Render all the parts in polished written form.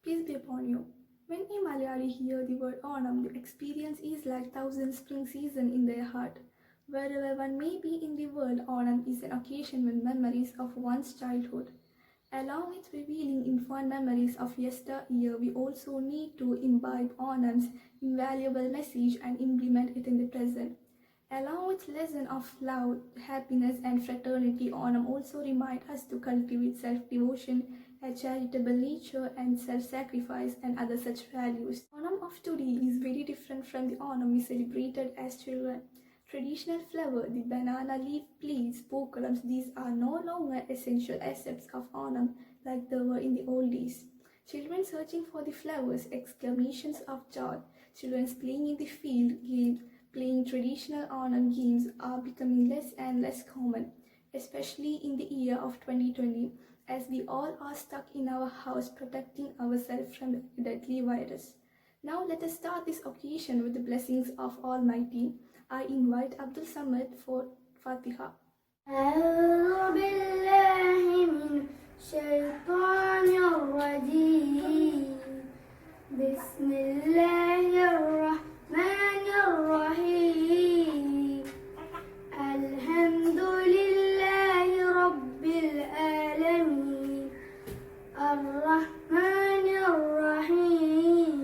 Peace be upon you. When a Malayali hear the word Onam, the experience is like thousand spring season in their heart. Wherever one may be in the world, Onam is an occasion with memories of one's childhood. Along with revealing in fond memories of yesteryear, we also need to imbibe Onam's invaluable message and implement it in the present. Along with lesson of love, happiness and fraternity, Onam also reminds us to cultivate self-devotion, a charitable nature and self-sacrifice and other such values. Onam of today is very different from the Onam we celebrated as children. Traditional flower, the banana leaf plates, pokalams, these are no longer essential aspects of Onam like they were in the old days. Children searching for the flowers, exclamations of joy, children playing in the field, games, playing traditional Onam games are becoming less and less common, especially in the year of 2020, as we all are stuck in our house protecting ourselves from the deadly virus. Now let us start this occasion with the blessings of Almighty. I invite Abdul Samad for Fatiha. أعوذ بالله من الشيطان الرجيم بسم الله الرحمن الرحيم الحمد لله رب العالمين الرحمن الرحيم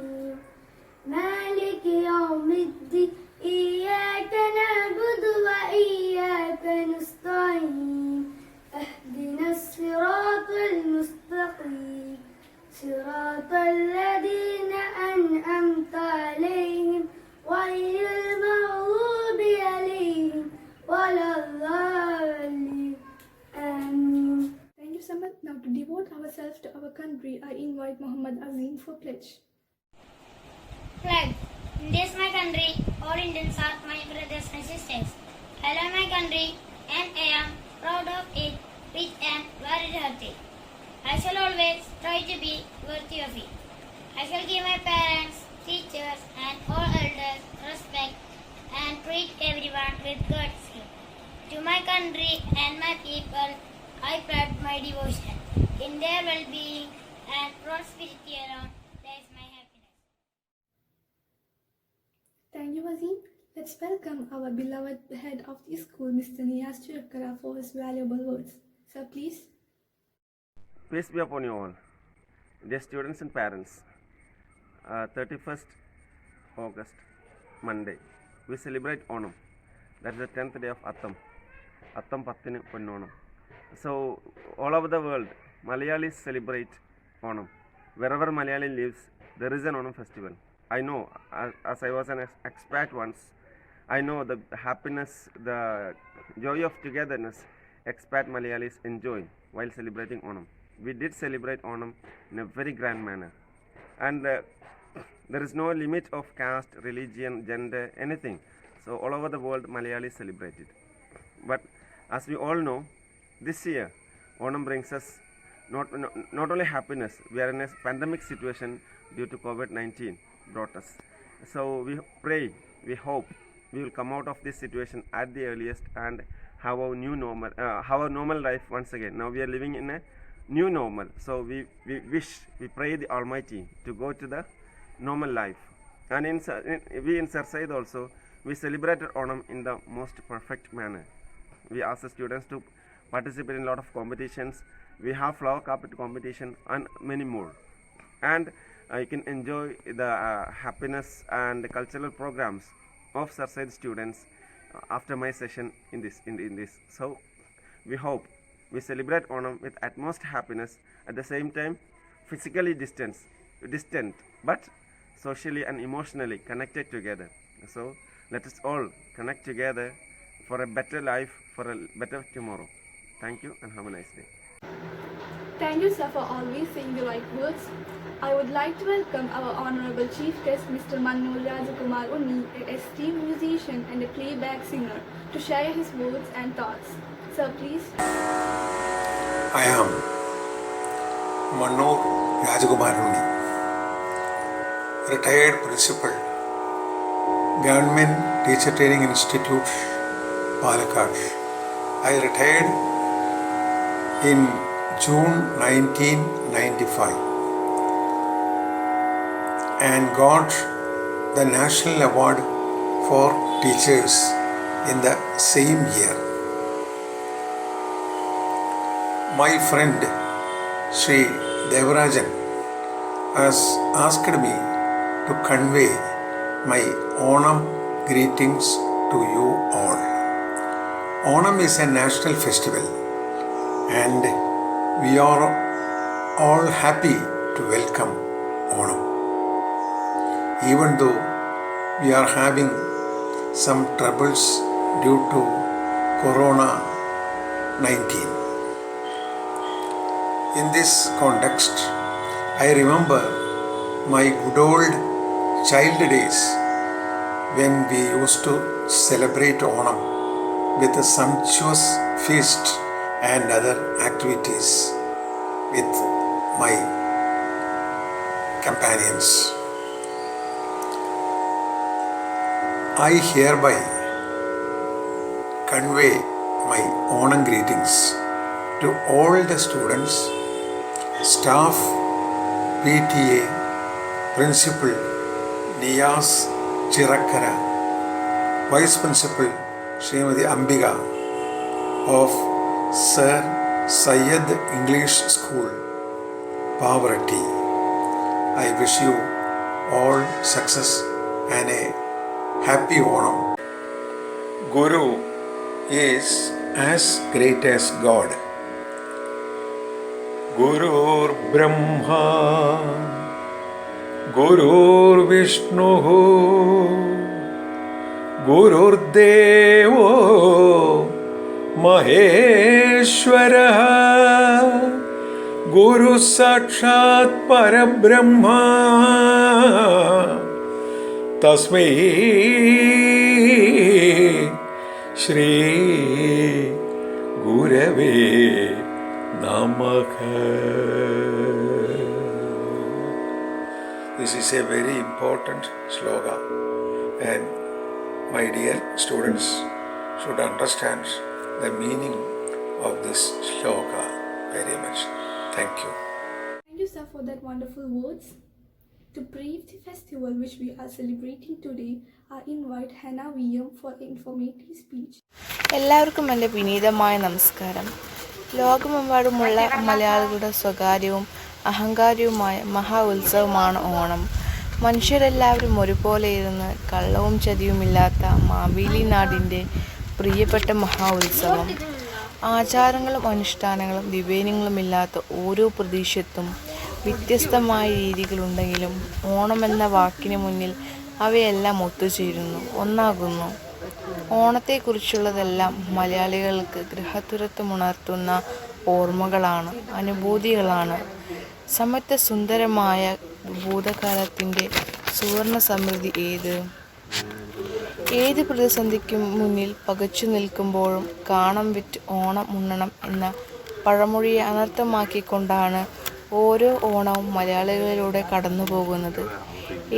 مالك يوم الدين إياك نعبد وإياك نستعين اهدنا الصراط المستقيم صراط الذين أنعمت عليهم غير المغضوب عليهم ولا الضالين آمين. Thank you, Samad. Now to devote ourselves to our country, I invite Muhammad Azim for pledge. Flag. This my country, all Indians are my brothers and sisters. I love my country and I am proud of it with an very hearty. I shall always try to be worthy of it. I shall give my parents, teachers and all elders respect and treat everyone with courtesy. To my country and my people, I pledge my devotion. In their well-being and prosperity alone lies my happiness. Thank you, Azim. Let's welcome our beloved head of the school, Mr. Niyaz Chirakkara, for his valuable words. Sir, please. Peace be upon you all, dear students and parents. 31st August, Monday, we celebrate Onam. That is the 10th day of Attam. Attam Pattinu Ponnonam. So, all over the world, Malayalis celebrate Onam. Wherever Malayali lives, there is an Onam festival. I know, as I was an expat once, I know the happiness, the joy of togetherness expat Malayalis enjoy while celebrating Onam. We did celebrate Onam in a very grand manner. And there is no limit of caste, religion, gender, anything. So all over the world, Malayalis celebrate it. But as we all know, this year, Onam brings us not only happiness, we are in a pandemic situation due to COVID-19 brought us. So we pray, we hope we will come out of this situation at the earliest and have our new normal, have our normal life once again. Now we are living in a new normal. So we pray the Almighty to go to the normal life. And we in Sarsaid also, we celebrated Onam in the most perfect manner. We ask the students to participate in a lot of competitions. We have flower carpet competition and many more. And you can enjoy the happiness and the cultural programs of Sarsaid students after my session in this. So we hope we celebrate Onam with utmost happiness, at the same time physically distant but socially and emotionally connected together. So let us all connect together for a better life, for a better tomorrow. Thank you and have a nice day. Thank you, sir, for always saying the right words. I would like to welcome our Honorable Chief Guest, Mr. Mannur Rajakumar Unni, an esteemed musician and a playback singer, to share his words and thoughts. Sir, please. I am Mannur Rajakumar Unni, retired principal, Government Teacher Training Institute, Palakkad. I retired in June 1995. and got the National Award for Teachers in the same year. My friend Sri Devarajan has asked me to convey my Onam greetings to you all. Onam is a national festival and we are all happy to welcome Onam. Even though we are having some troubles due to Corona-19. In this context, I remember my good old child days when we used to celebrate Onam with a sumptuous feast and other activities with my companions. I hereby convey my Onam greetings to all the students, staff, PTA, Principal Niyas Chirakkara, Vice Principal Srimati Ambika of Sir Syed English School, Pavaratti. I wish you all success and a happy Onam. Guru is as great as God. Gurur Brahma, Gurur Vishnu, Gurur Devo Maheshwara, Guru Sakshat Parabrahma, Tasmai Shri Gurave Namaha. This is a very important sloga and my dear students should understand the meaning of this sloga very much. Thank you. Thank you, sir, for that wonderful words. To brief the festival which we are celebrating today, I invite Hannah VM for an informative speech. എല്ലാവർക്കും എൻ്റെ വിനീതമായ നമസ്കാരം. ലോകമെമ്പാടുമുള്ള മലയാളികളുടെ സ്വകാര്യവും അഹങ്കാരവുമായ മഹാ ഉത്സവമാണ് ഓണം. മനുഷ്യരെല്ലാവരും ഒരുപോലെ ഇരുന്ന് കള്ളവും ചതിയുമില്ലാത്ത മാവേലി നാടിൻ്റെ പ്രിയപ്പെട്ട മഹാ ഉത്സവം. ആചാരങ്ങളും അനുഷ്ഠാനങ്ങളും വിവേചനങ്ങളുമില്ലാത്ത ഓരോ പ്രദേശത്തും വ്യത്യസ്തമായ രീതികളുണ്ടെങ്കിലും ഓണമെന്ന വാക്കിന് മുന്നിൽ അവയെല്ലാം ഒത്തുചേരുന്നു, ഒന്നാകുന്നു. ഓണത്തെക്കുറിച്ചുള്ളതെല്ലാം മലയാളികൾക്ക് ഗൃഹതുരത്വമുണർത്തുന്ന ഓർമ്മകളാണ്, അനുഭൂതികളാണ്. സമത്വ സുന്ദരമായ ഭൂതകാലത്തിൻ്റെ സുവർണ സമൃദ്ധി ഏത് പ്രതിസന്ധിക്കും മുന്നിൽ പകച്ചു നിൽക്കുമ്പോഴും കാണം വിറ്റ് ഓണം ഉണ്ണണം എന്ന പഴമൊഴിയെ അനർത്ഥമാക്കിക്കൊണ്ടാണ് ഓരോ ഓണവും മലയാളികളിലൂടെ കടന്നു പോകുന്നത്.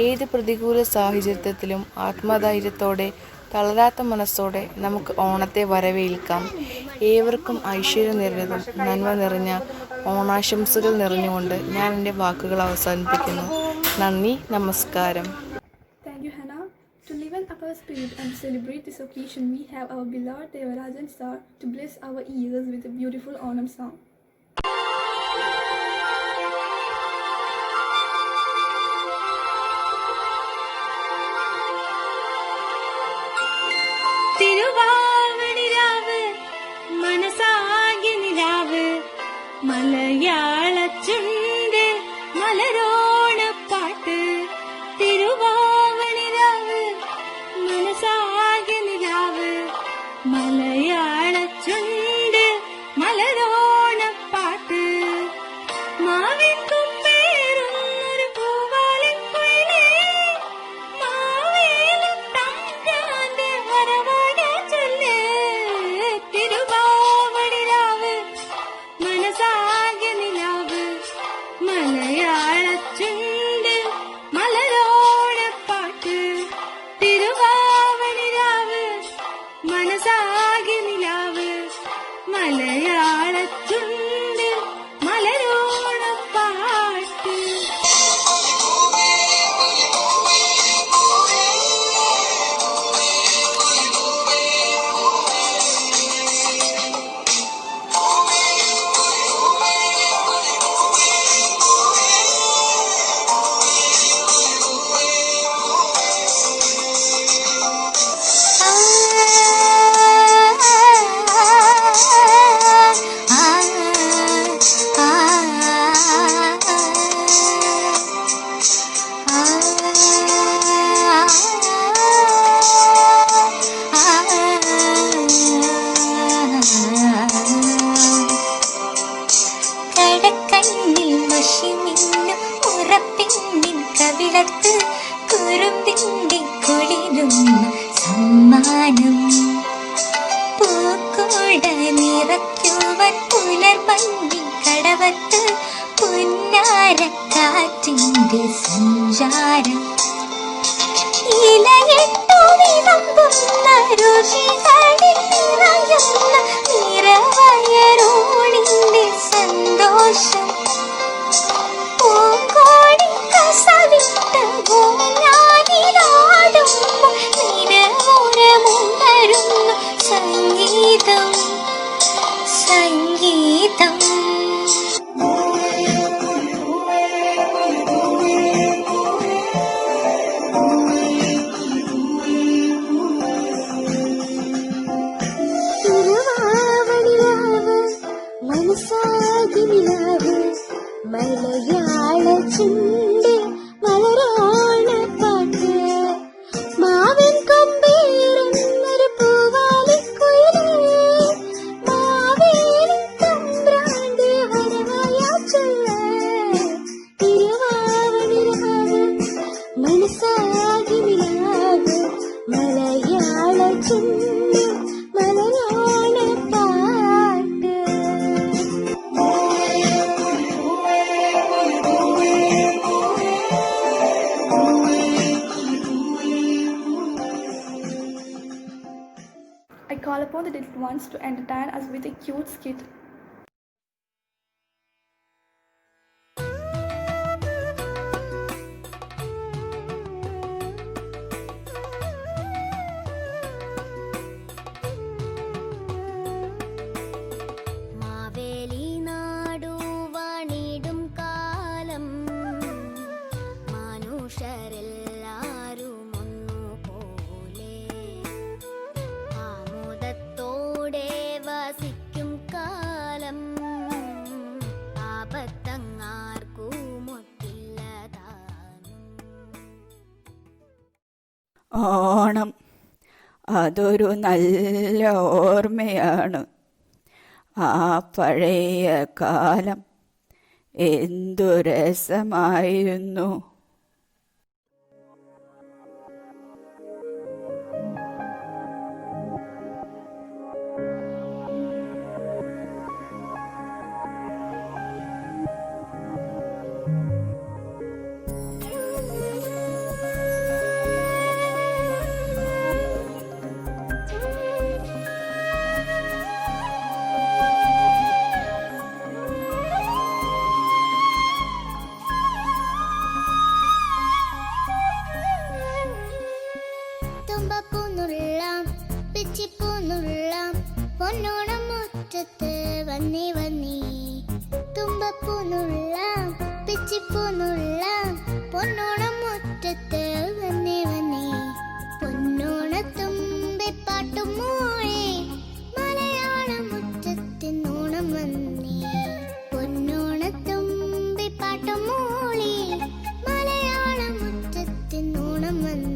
ഏത് പ്രതികൂല സാഹചര്യത്തിലും ആത്മധൈര്യത്തോടെ തളരാത്ത മനസ്സോടെ നമുക്ക് ഓണത്തെ വരവേൽക്കാം. ഏവർക്കും ഐശ്വര്യം നിറഞ്ഞതും നന്മ നിറഞ്ഞ ഓണാശംസകൾ നിറഞ്ഞുകൊണ്ട് ഞാൻ എൻ്റെ വാക്കുകൾ അവസാനിപ്പിക്കുന്നു. നന്ദി, നമസ്കാരം. Thank you, Hannah. To live up our spirit and celebrate this occasion, we have our beloved Devarajan sir to bless our ears with a beautiful Onam song. തിരുവാവണിരാവ് മനസാകെ നിലാവ് മലയാള ചുണ്ട് മലരോണപ്പാട്ട്. തിരുവാവണിരാവ് മനസാകെ നിലാവ് മലയാള ചുണ്ട് മലരോണപ്പാട്ട്. മാവിൻ തുമ്പേറുന്നൊരു പൂവാലിക്കുയിലേ മാവേലി തമ്പ്രാന്റെ വരവാട ചൊല്ല്. തിരുവാവണിരാവ് മനസാകെ മുഷിമിന്നു ഉറപ്പിന്നിൻ കവിളത്ത് കുറുമ്പിന്റെ കുളിരുന്ന സമ്മാനം. പൂക്കൂട നിറയ്ക്കുവാൻ പുലർമഞ്ഞി കടവത്ത് പുന്നാരക്കാറ്റിന്റെ സഞ്ചാരം. ഇലയിട്ടു വിളമ്പുന്ന രുചികളിൽ നിറയുന്ന നിറവയറോണിന്റെ സന്തോഷം. പൂങ്കോടി കസവിട്ട് ഊഞ്ഞാലിലാടുമ്പോൾ നിറമുറമുണരുന്ന സംഗീതം സംഗീതം. മലയാള ചുണ്ടിൽ മലരാണ പാട്ട്. മാവിൻ കൊമ്പേറുന്നൊരു പൂവാലിക്കുയിലേ, മാവേലി തമ്പ്രാന്റെ വരവായാ ചൊല്ല്. തിരുവാവണിരാവ് മനസ്സാകി നിലാവ്, മലയാള ചുണ്ടിൽ മലരാണ പാട്ട്. I call upon the little ones to entertain us with a cute skit. Maveli നാടു വാണിടും കാലം മനുഷ്യരെല്ലാരും ഒന്നുപോലെ ആമോദത്തോടെ വസിക്കും കാലം ആപത്തങ്ങാർക്കുമൊട്ടില്ലതാനും. ഓണം അതൊരു നല്ല ഓർമ്മയാണ്. ആ പഴയ കാലം എന്തു രസമായിരുന്നു. തുമ്പപ്പൂന്നുള്ളാം പിച്ചിപ്പൂന്നുള്ളാം പൊന്നോണം മുറ്റത്ത് വന്നി വന്നി. തുമ്പപ്പൂന്നുള്ളാം പിച്ചിപ്പൂന്നുള്ളാം പൊന്നോണം മുറ്റത്ത് വന്നി വന്നി. പൊന്നോണത്തുമ്പിപ്പാട്ടും മൂളി മലയാള മുറ്റത്തിനോണം വന്നി. പൊന്നോണത്തുമ്പിപ്പാട്ടും മൂളി മലയാള മുറ്റത്തിനോണം വന്നി.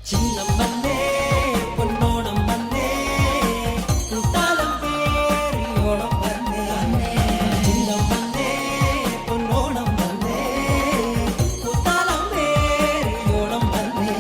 ചിങ്ങം വന്നേ പൊന്നോണം വന്നേ കുട്ടാലം പേറി ഓണം വന്നേ. ചിങ്ങം വന്നേ പൊന്നോണം വന്നേ കുട്ടാലം പേറി ഓണം വന്നേ.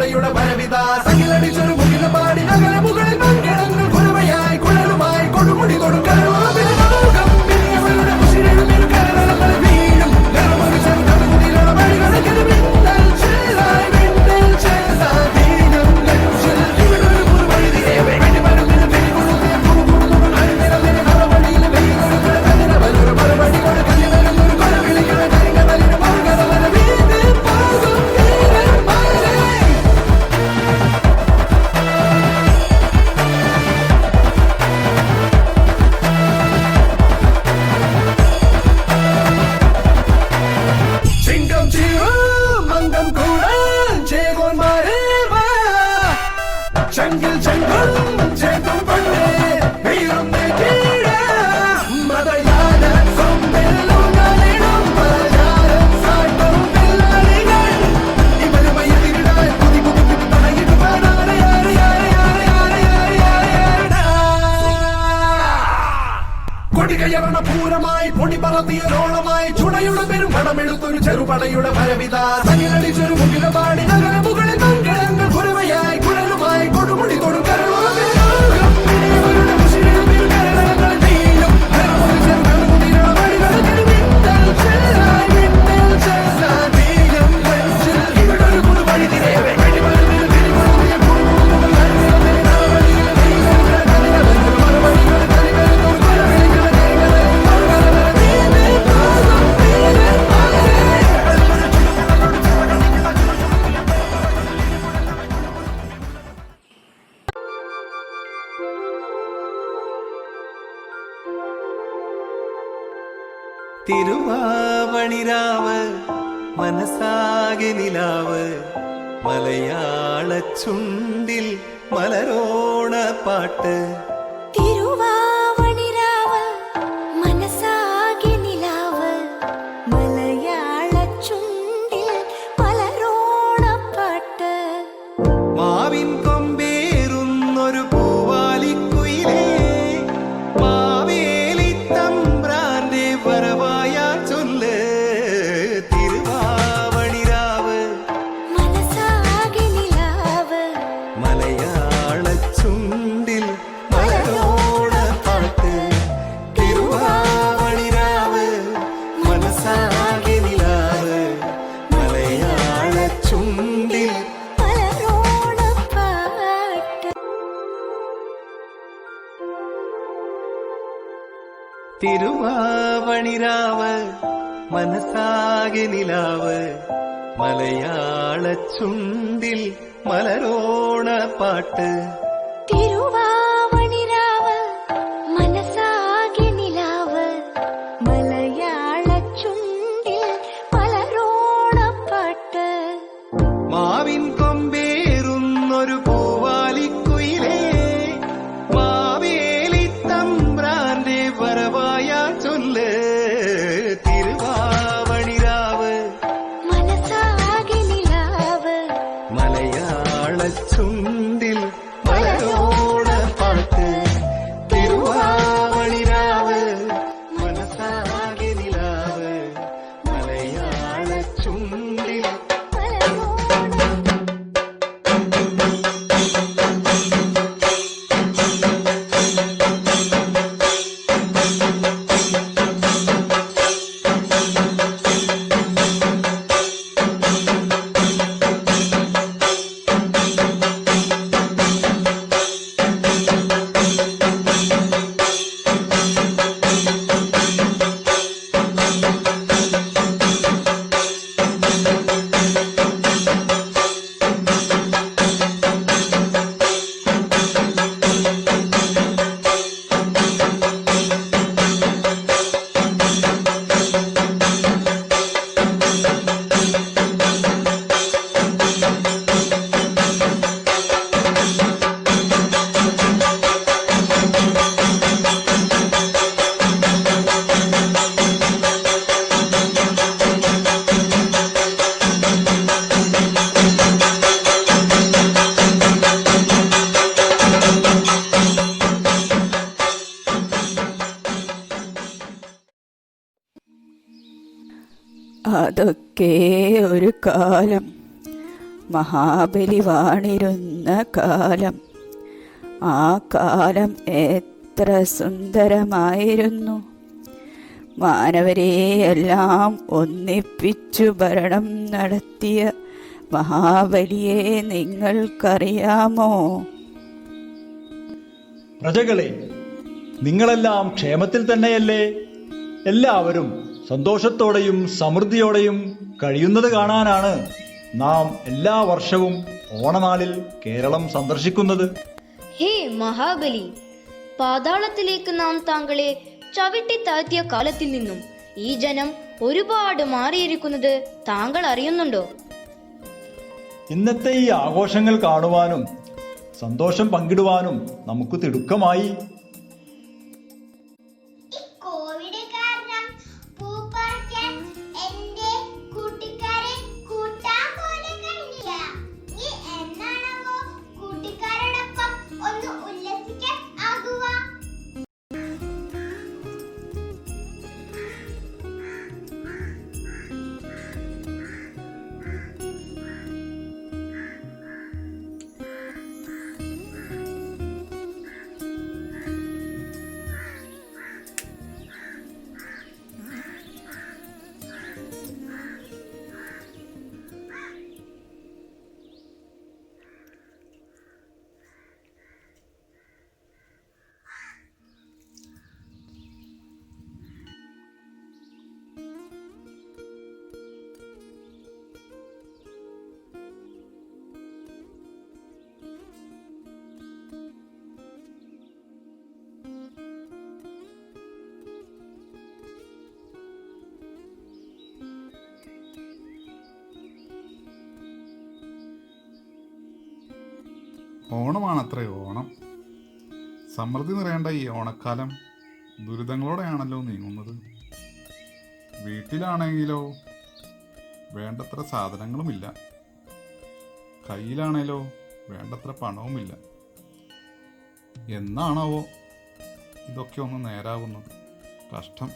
ചെറുപടയുടെ പരവിത സകിലടിച്ചൊരു മുകില പാടി നഗര മുകളിൽ മംഗളങ്ങൾ കുരവയായി കുഴലുമായി കൊടുമുടി കൊടുക്കൽ പൂരമായി പൊടി പറത്തിയോളമായി ചുടയുടെ പെരും പടമെടുത്തൊരു ചെറുപടയുടെ പരവിത സകിലടിച്ചൊരു മുകില പാടി നഗര മുകളിൽ മംഗളങ്ങൾ കുരവയായി കുഴലുമായി കൊടുമുടി കൊടുക്കൽ തിരുവാവണിരാവ് മനസ്സാകെ നിലാവ് മലയാള ചുണ്ടിൽ മലരോണ പാട്ട് തിരുവാവണിരാവ് മനസ്സാകെ നിലാവ് മലയാള ചുണ്ടിൽ മലരോണപ്പാട്ട് മാവിൻ കൊമ്പേറുന്നൊരു പൂവാലിക്കുയിലേ മാവേലി തമ്പ്രാന്റെ വരവായ ചൊല്ല് തിരുവാവണിരാവ് മനസ്സാകെ നിലാവ് മലയാള ചുണ്ടിൽ മലരോണ പാട്ട് തിരുവാവണിരാവ് മനസ്സാകെ നിലാവ് മലയാള ചുണ്ടിൽ മലരോണപ്പാട്ട് തിരുവാവണിരാവ് മനസ്സാകെ നിലാവ് മലയാള ചുണ്ടിൽ മലരോണ പാട്ട് തിരുവാവണിരാവ് മനസ്സാകെ നിലാവ് മലയാള ചുണ്ടിൽ മലരോണപ്പാട്ട് മാവിൻ കൊമ്പേറുന്നൊരു പൂവാലിക്കുയിലേ മാവേലി തമ്പ്രാന്റെ വരവായ ചൊല്ല് തിരുവാവണിരാവ് മനസ്സാകെ നിലാവ് മലയാള ചുണ്ടിൽ മലരോണ പാട്ട് തിരുവാവണിരാവ് മനസ്സാകെ നിലാവ് മലയാള ചുണ്ടിൽ അതൊക്കെ ഒരു കാലം മഹാബലി വാണിരുന്ന കാലം. ആ കാലം എത്ര സുന്ദരമായിരുന്നു. മാനവരെയെല്ലാം ഒന്നിപ്പിച്ചു ഭരണം നടത്തിയ മഹാബലിയെ നിങ്ങൾക്കറിയാമോ? പ്രജകളെ, നിങ്ങളെല്ലാം ക്ഷേമത്തിൽ തന്നെയല്ലേ? എല്ലാവരും സന്തോഷത്തോടെയും സമൃദ്ധിയോടെയും കഴിയുന്നത് കാണാനാണ് നാം എല്ലാ വർഷവും ഓണനാളിൽ കേരളം സന്ദർശിക്കുന്നത്. ഹേ മഹാബലി, പാതാളത്തിലേക്ക് നാം താങ്കളെ ചവിട്ടി താഴ്ത്തിയ കാലത്തിൽ നിന്നും ഈ ജനം ഒരുപാട് മാറിയിരിക്കുന്നത് താങ്കൾ അറിയുന്നുണ്ടോ? ഇന്നത്തെ ഈ ആഘോഷങ്ങൾ കാണുവാനും സന്തോഷം പങ്കിടുവാനും നമുക്ക് തിടുക്കമായി. കോവിഡ് കാരണം പൂപ്പറിക്കാൻ എന്റെ കൂട്ടുകാരെ കൂട്ടാൻ പോലും കഴിഞ്ഞില്ല. നീ എന്നാണോ കൂട്ടുകാരോടൊപ്പം ഒന്ന് ഉല്ലസിക്കാൻ ആകുക? ഓണമാണത്രേ ഓണം. സമൃദ്ധി നിറയേണ്ട ഈ ഓണക്കാലം ദുരിതങ്ങളോടെയാണല്ലോ നീങ്ങുന്നത്. വീട്ടിലാണെങ്കിലോ വേണ്ടത്ര സാധനങ്ങളുമില്ല, കയ്യിലാണേലോ വേണ്ടത്ര പണവുമില്ല. എന്നാണാവോ ഇതൊക്കെ ഒന്ന് നേരാവുന്നത്? കഷ്ടം.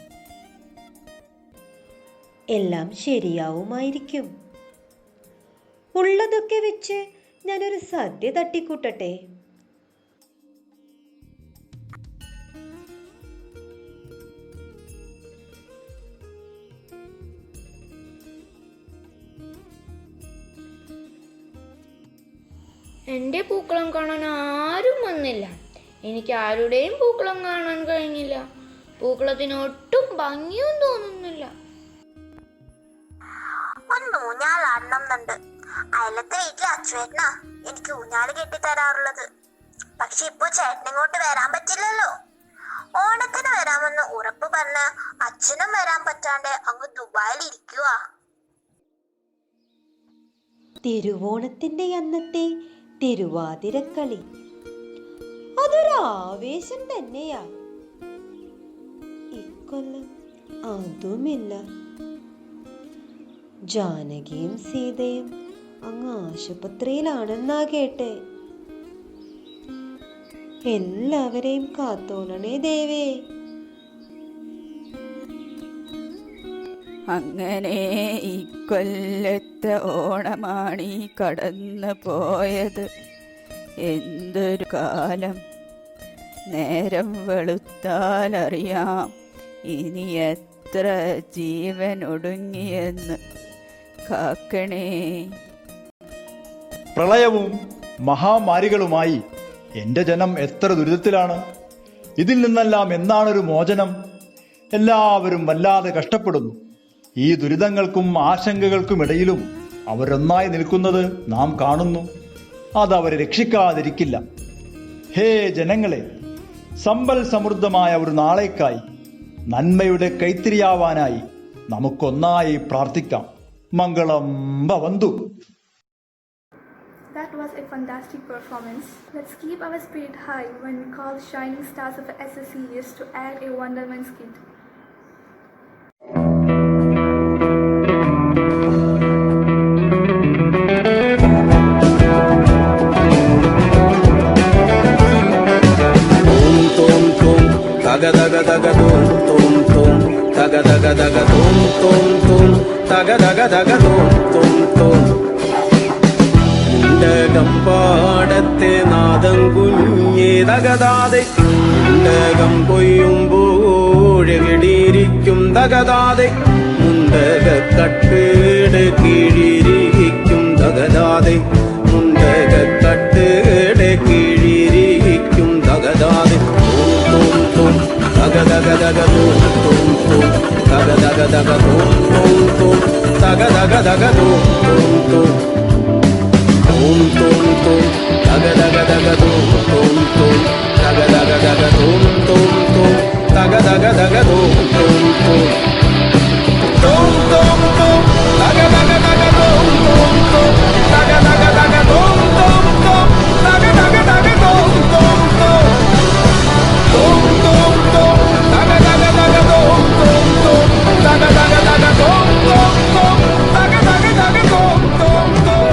എല്ലാം ശരിയാവുമായിരിക്കും. ഉള്ളതൊക്കെ വെച്ച് ഞാനൊരു സദ്യ തട്ടിക്കൂട്ടട്ടെ. എന്റെ പൂക്കളം കാണാൻ ആരും വന്നില്ല. എനിക്ക് ആരുടെയും പൂക്കളം കാണാൻ കഴിഞ്ഞില്ല. പൂക്കളത്തിന് ഒട്ടും ഭംഗിയും തോന്നുന്നില്ല. ഒന്ന് ഊഞ്ഞാലാടണമെന്നുണ്ട്. അയലത്തെ വീട്ടിലെ അച്ചുവേട്ടനാ എനിക്ക് ഊഞ്ഞാല് കെട്ടിത്തരാറുള്ളത്. പക്ഷെ ഇപ്പൊ ചേട്ടൻ ഇങ്ങോട്ട് വരാൻ പറ്റില്ലല്ലോ. ഓണത്തിന് വരാമെന്ന് ഉറപ്പ് പറഞ്ഞ അച്ഛനും വരാൻ പറ്റാണ്ട് അങ്ങ് ദുബായിൽ ഇരിക്കുക. തിരുവോണത്തിന്റെ അന്നത്തെ തിരുവാതിരക്കളി അതൊരു ആവേശം തന്നെയാ. ഇക്കൊല്ലം അതുമില്ല. ജാനകിയും സീതയും അങ്ങ് ആശുപത്രിയിലാണെന്നാ കേട്ടെ. എല്ലാവരെയും കാത്തോളണേ ദേവേ. അങ്ങനെ ഇക്കൊല്ലത്തെ ഓണമാണീ കടന്നു പോയത്. എന്തൊരു കാലം! നേരം വെളുത്താലറിയാം ഇനി എത്ര ജീവൻ ഒടുങ്ങിയെന്ന്. കാക്കണേ. പ്രളയവും മഹാമാരികളുമായി എൻ്റെ ജനം എത്ര ദുരിതത്തിലാണ്. ഇതിൽ നിന്നെല്ലാം എന്നാണൊരു മോചനം? എല്ലാവരും വല്ലാതെ കഷ്ടപ്പെടുന്നു. ഈ ദുരിതങ്ങൾക്കും ആശങ്കകൾക്കുമിടയിലും അവരൊന്നായി നിൽക്കുന്നത് നാം കാണുന്നു. അതവരെ രക്ഷിക്കാതിരിക്കില്ല. ഹേ ജനങ്ങളെ, സമ്പൽ സമൃദ്ധമായ ഒരു നാളേക്കായി, നന്മയുടെ കൈത്തിരിയാവാനായി നമുക്കൊന്നായി പ്രാർത്ഥിക്കാം. മംഗളം ഭവന്തു. That was a fantastic performance. Let's keep our spirit high when we call shining stars of SSCS to add a Wonderman skit. Taga daga daga dum tum tum, taga daga daga dum tum tum, taga daga daga dum tum tum. Adam കുഞ്ഞേ തകതാതെ മുണ്ടകം കൊയ്യുമ്പോഴെവിടിയിരിക്കും തകതാതെ മുണ്ടക കട്ടേട് കീഴിരിക്കും തകതാതെ മുണ്ടക കട്ടേട് കീഴിരിക്കും തകതാതെ തും തും തകതകതക തും തും തും തകതകതക തും തും തും തകതകതക തും തും തും തും തും തും തകതകതക തും തും തും തകതകതക തും തും തും തകതകതക തും തും തും തും തും തും തകതകതക തും തും തും തകതകതക തും തും തും തകതകതക തും തും തും തും തും തും തകതകതക തും തും തും തകതകതക തും തും തും തകതകതക തും തും തും.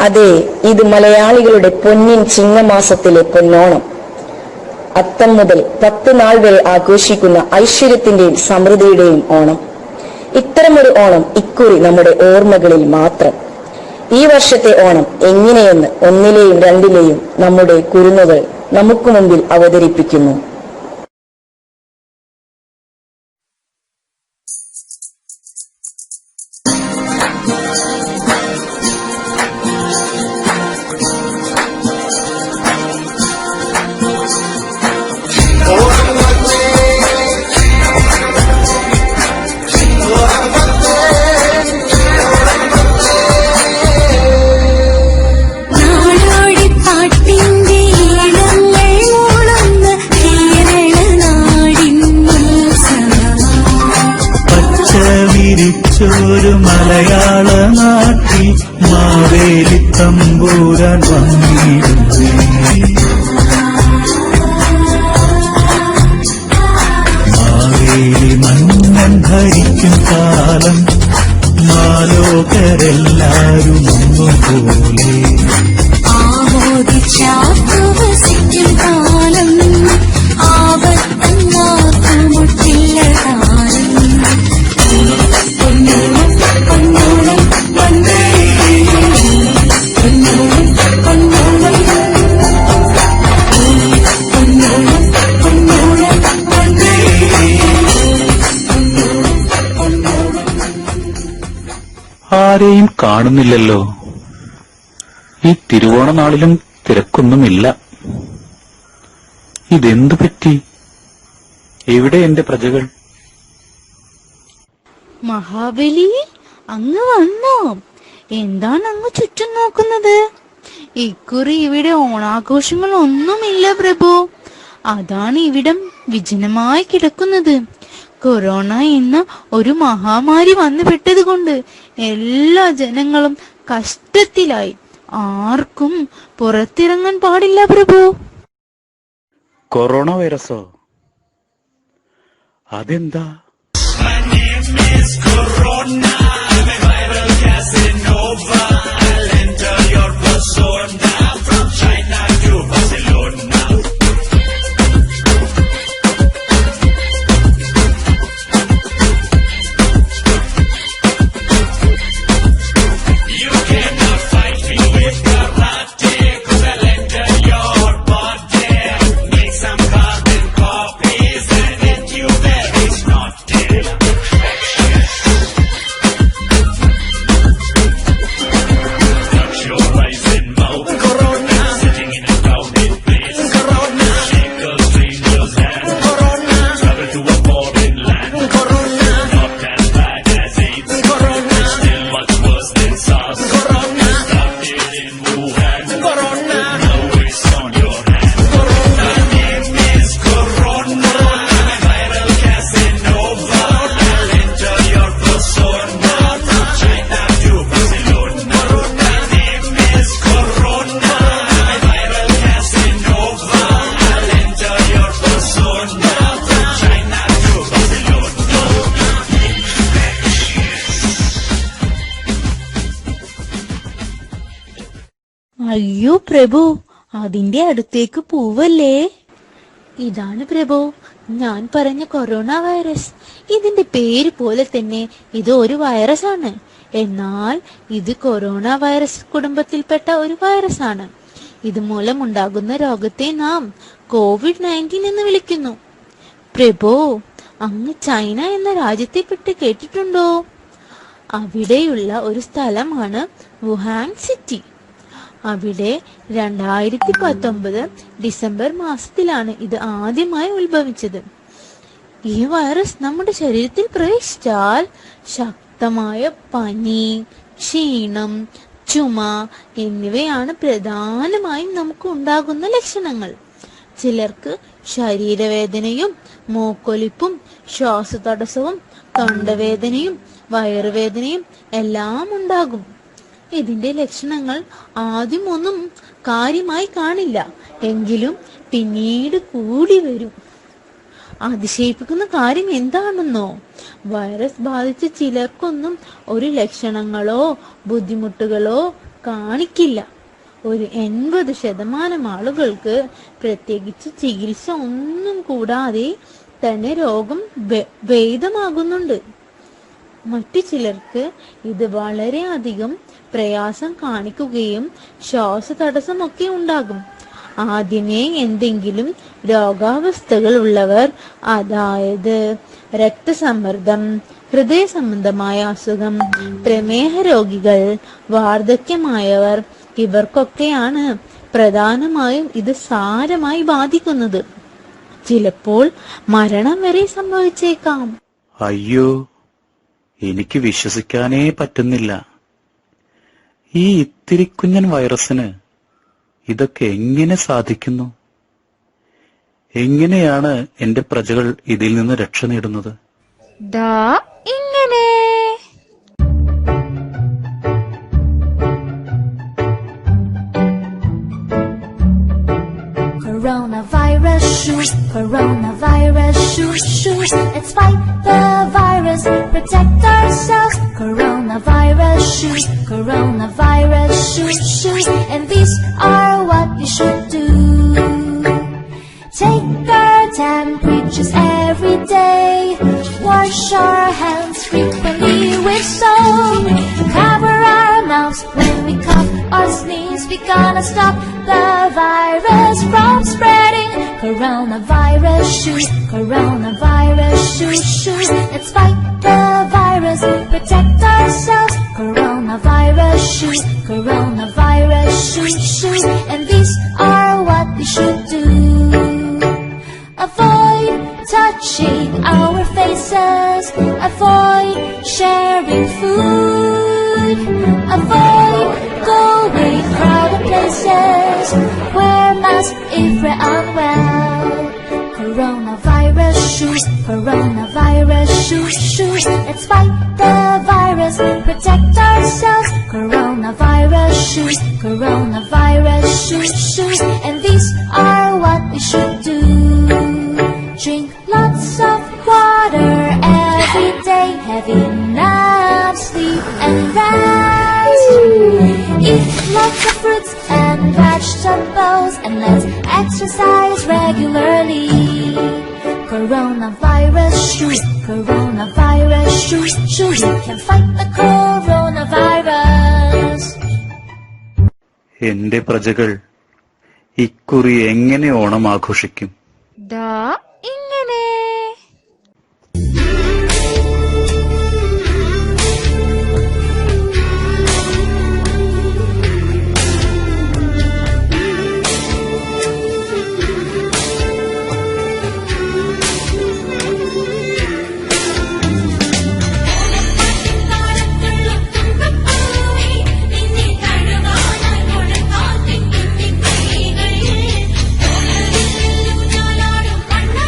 അതെ, ഇത് മലയാളികളുടെ പൊന്നിൻ ചിങ്ങമാസത്തിലെ പൊന്നോണം. അത്തം മുതൽ 10 നാൾ വരെ ആഘോഷിക്കുന്ന ഐശ്വര്യത്തിന്റെയും സമൃദ്ധിയുടെയും ഓണം. ഇത്തരമൊരു ഓണം ഇക്കുറി നമ്മുടെ ഓർമ്മകളിൽ മാത്രം. ഈ വർഷത്തെ ഓണം എങ്ങനെയെന്ന് 1ലെയും 2ലെയും നമ്മുടെ കുരുന്നുകൾ നമുക്ക് മുമ്പിൽ അവതരിപ്പിക്കുന്നു. ഒരു മലയാള നാട്ടിൽ മാവേലി തമ്പൂരാൻ വന്നിടുന്നേ. മാവേലി മന്നൻ ഭരിക്കും കാലം മാലോകരെല്ലാരും ഒന്നുപോലെ ആമോദിച്ചാവസിക്കും കാലം ആപത്തങ്ങാത്തുമുട്ടില്ല കാലം. ആരെയും കാണുന്നില്ലല്ലോ. ഈ തിരുവോണ നാളിലും തിരക്കൊന്നുമില്ല. ഇതെന്തു പറ്റി? എവിടെ എന്റെ പ്രജകൾ? മഹാബലി, അങ്ങ് വന്നോ? എന്താണ് അങ്ങ് ചുറ്റും നോക്കുന്നത്? ഇക്കുറി ഇവിടെ ഓണാഘോഷങ്ങളൊന്നുമില്ല പ്രഭു. അതാണ് ഇവിടം വിജനമായി കിടക്കുന്നത്. കൊറോണ എന്ന ഒരു മഹാമാരി വന്നു പെട്ടതുകൊണ്ട് എല്ലാ ജനങ്ങളും കഷ്ടത്തിലായി. ആർക്കും പുറത്തിറങ്ങാൻ പാടില്ല പ്രഭു. കൊറോണ വൈറസോ? അതെന്താ? അയ്യോ പ്രഭു, അതിന്റെ അടുത്തേക്ക് പോവല്ലേ. ഇതാണ് പ്രഭു ഞാൻ പറഞ്ഞ കൊറോണ വൈറസ്, ഇതിന്റെ പേര് പോലെ തന്നെ ഇത് ഒരു വൈറസ് ആണ്. എന്നാൽ ഇത് കൊറോണ വൈറസ് കുടുംബത്തിൽപ്പെട്ട ഒരു വൈറസ് ആണ്. ഇതുമൂലം ഉണ്ടാകുന്ന രോഗത്തെ നാം COVID-19 എന്ന് വിളിക്കുന്നു. പ്രഭോ, അങ്ങ് ചൈന എന്ന രാജ്യത്തെ പറ്റി കേട്ടിട്ടുണ്ടോ? അവിടെയുള്ള ഒരു സ്ഥലമാണ് വുഹാൻ സിറ്റി. അവിടെ 2019 ഡിസംബർ മാസത്തിലാണ് ഇത് ആദ്യമായി ഉത്ഭവിച്ചത്. ഈ വൈറസ് നമ്മുടെ ശരീരത്തിൽ പ്രവേശിച്ചാൽ ശക്തമായ പനി, ക്ഷീണം, ചുമ എന്നിവയാണ് പ്രധാനമായും നമുക്ക് ഉണ്ടാകുന്ന ലക്ഷണങ്ങൾ. ചിലർക്ക് ശരീരവേദനയും മൂക്കൊലിപ്പും ശ്വാസതടസ്സവും തൊണ്ടവേദനയും വയറുവേദനയും എല്ലാം ഉണ്ടാകും. ഇതിന്റെ ലക്ഷണങ്ങൾ ആദ്യമൊന്നും കാര്യമായി കാണില്ല, എങ്കിലും പിന്നീട് കൂടി വരും. അതിശയിപ്പിക്കുന്ന കാര്യം എന്താണെന്നോ, വൈറസ് ബാധിച്ച ചിലർക്കൊന്നും ഒരു ലക്ഷണങ്ങളോ ബുദ്ധിമുട്ടുകളോ കാണിക്കില്ല. ഒരു 80% ആളുകൾക്ക് പ്രത്യേകിച്ച് ചികിത്സ ഒന്നും കൂടാതെ തന്നെ രോഗം ഭേദമാകുന്നുണ്ട്. മറ്റു ചിലർക്ക് ഇത് വളരെയധികം പ്രയാസം കാണിക്കുകയും ശ്വാസതടസ്സമൊക്കെ ഉണ്ടാകും. ആദ്യമേ എന്തെങ്കിലും രോഗാവസ്ഥകൾ ഉള്ളവർ, അതായത് രക്തസമ്മർദ്ദം, ഹൃദയ സംബന്ധമായ അസുഖം, പ്രമേഹ രോഗികൾ, വാർദ്ധക്യമായവർ, ഇവർക്കൊക്കെയാണ് പ്രധാനമായും ഇത് സാരമായി ബാധിക്കുന്നത്. ചിലപ്പോൾ മരണം വരെ സംഭവിച്ചേക്കാം. അയ്യോ, എനിക്ക് വിശ്വസിക്കാനേ പറ്റുന്നില്ല. ഈ ഇത്തിരി കുഞ്ഞൻ വൈറസിന് ഇതൊക്കെ എങ്ങനെ സാധിക്കുന്നു? എങ്ങനെയാണ് എന്റെ പ്രജകൾ ഇതിൽ നിന്ന് രക്ഷ നേടുന്നത്? ഇങ്ങനെ Coronavirus shoes, coronavirus shoes, shoes. Let's fight the virus, protect ourselves. Coronavirus shoes, coronavirus shoes, shoes. And these are what we should do. Take our temperatures every day. Wash our hands frequently with soap. Cover our mouths when we cough or sneeze. We gotta stop the virus from spreading. Coronavirus shoes, coronavirus shoes, shoes. Let's fight the virus, protect ourselves. Coronavirus shoes, coronavirus shoes, shoes. And these are what we should do. Avoid touching our faces. Avoid sharing food. Avoid going crowded places. Wear mask if we're unwell. Coronavirus shoes, coronavirus shoes, shoes. Let's fight the virus, protect ourselves. Coronavirus shoes, coronavirus shoes, shoes. And these are what we should do. Drink lots of water every day. Have enough sleep and rest. Eat lots of fruits and vegetables. And let's exercise regularly. Coronavirus shoes, coronavirus shoes, shoes. We can fight the coronavirus. എന്റെ പ്രജകൾ ഇക്കുറി എങ്ങനെ ഓണം ആഘോഷിക്കും? ഇങ്ങനെ Coronavirus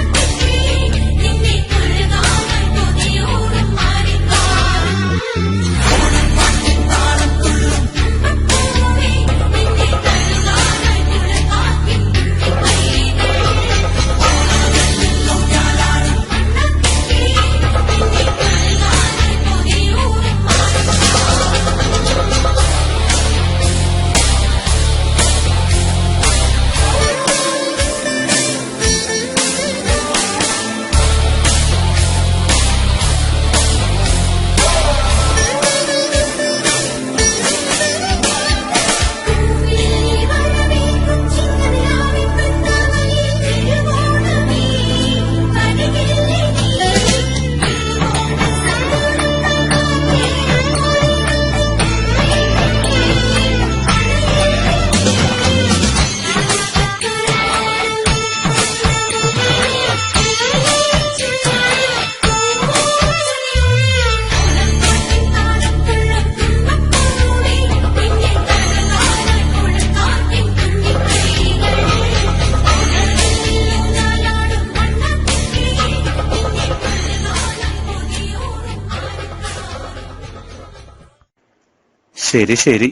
ശരി ശരി.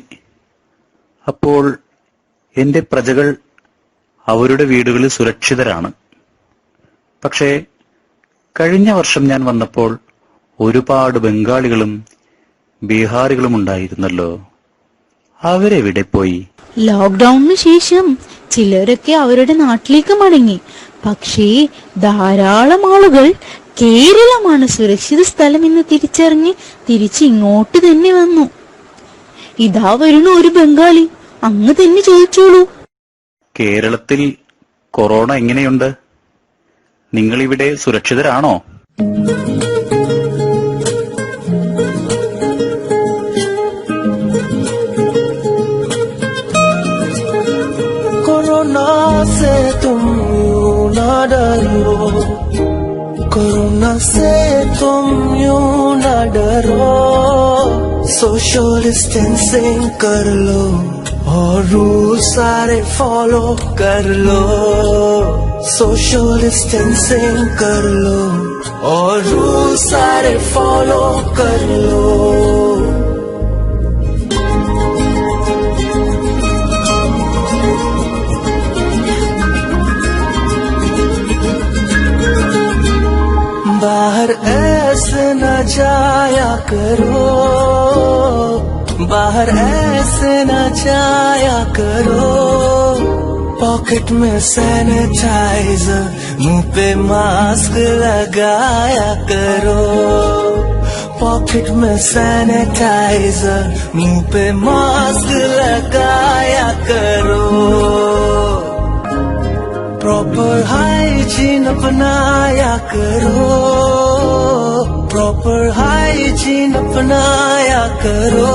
അപ്പോൾ എന്റെ പ്രജകൾ അവരുടെ വീടുകളിൽ സുരക്ഷിതരാണ്. പക്ഷേ കഴിഞ്ഞ വർഷം ഞാൻ വന്നപ്പോൾ ഒരുപാട് ബംഗാളികളും ബീഹാറികളും ഉണ്ടായിരുന്നല്ലോ. അവരെവിടെ പോയി? ലോക്ക്ഡൌണിന് ശേഷം ചിലരൊക്കെ അവരുടെ നാട്ടിലേക്ക് മടങ്ങി. പക്ഷേ ധാരാളം ആളുകൾ കേരളമാണ് സുരക്ഷിത സ്ഥലം എന്ന് തിരിച്ചറിഞ്ഞ് തിരിച്ച് ഇങ്ങോട്ട് തന്നെ വന്നു. ഇതാ വരുന്ന ഒരു ബംഗാളി, അങ്ങ് തന്നെ ചോദിച്ചോളൂ. കേരളത്തിൽ കൊറോണ എങ്ങനെയുണ്ട്? നിങ്ങളിവിടെ സുരക്ഷിതരാണോ? कोरोना से तुम यूं ना डरो, कोरोना से तुम यूं ना डरो, सोशल डिस्टेंसिंग कर लो और रूल सारे फॉलो कर लो, सोशल डिस्टेंसिंग कर लो और रूल सारे फॉलो कर लो. बाहर ऐसे न जाया करो, बाहर ऐसे न जाया करो, पॉकेट में सैनिटाइजर, मुंह पे मास्क लगाया करो, पॉकेट में सैनिटाइजर, मुंह पे मास्क लगाया करो, प्रॉपर हाइजीन अपनाया करो, प्रॉपर हाइजीन अपनाया करो,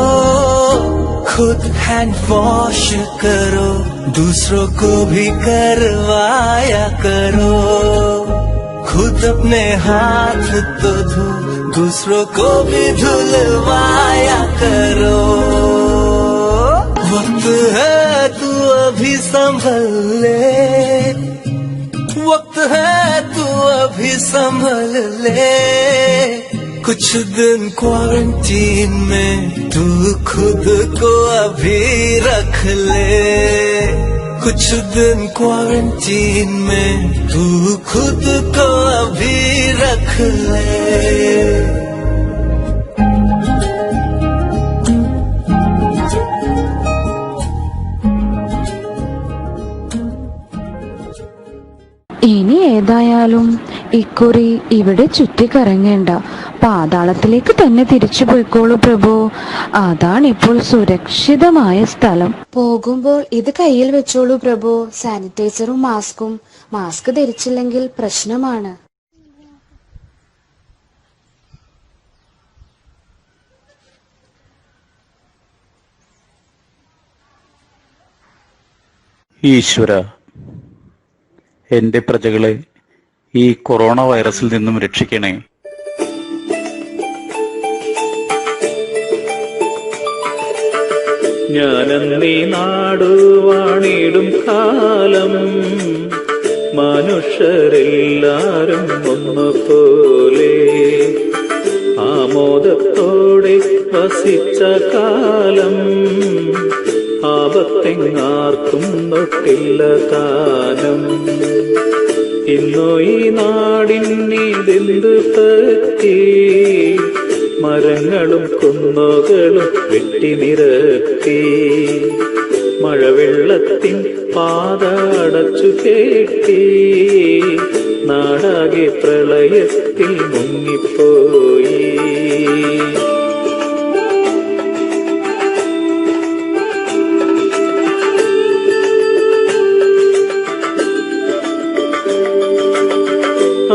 खुद हैंड वॉश करो, दूसरों को भी करवाया करो, खुद अपने हाथ तो धो, दूसरों को भी धुलवाया करो. वक्त है तू अभी संभल ले, वक्त है तू अभी संभल ले, कुछ दिन क्वारंटीन में तू खुद को अभी रख ले, कुछ दिन क्वारंटीन में तू खुद को अभी रख ले. ഇനി ഏതായാലും ഇക്കുറി ഇവിടെ ചുറ്റിക്കറങ്ങേണ്ട, പാതാളത്തിലേക്ക് തന്നെ തിരിച്ചു പോയിക്കോളൂ പ്രഭു. അതാണിപ്പോൾ സുരക്ഷിതമായ സ്ഥലം. പോകുമ്പോൾ ഇത് കയ്യിൽ വെച്ചോളൂ പ്രഭു, സാനിറ്റൈസറും മാസ്കും. മാസ്ക് ധരിച്ചില്ലെങ്കിൽ പ്രശ്നമാണ്. ഈശ്വര, എന്റെ പ്രജകളെ ഈ കൊറോണ വൈറസിൽ നിന്നും രക്ഷിക്കണേ. ഞാനീ നാടുവാണിടും കാലം മനുഷ്യരെല്ലാരും ഒന്നുപോലെ ആമോദത്തോടെ വസിച്ച കാലം ആപത്തെങ്ങാർക്കും തൊട്ടില്ല താനം. ഇന്നു ഈ നാടിനിതെന്തു പറ്റി, മരങ്ങളും കുന്നുകളും വെട്ടി നിരത്തി, മഴവെള്ളത്തിൻ പാത അടച്ചു കെട്ടി, നാടാകെ പ്രളയത്തിൽ മുങ്ങിപ്പോയി.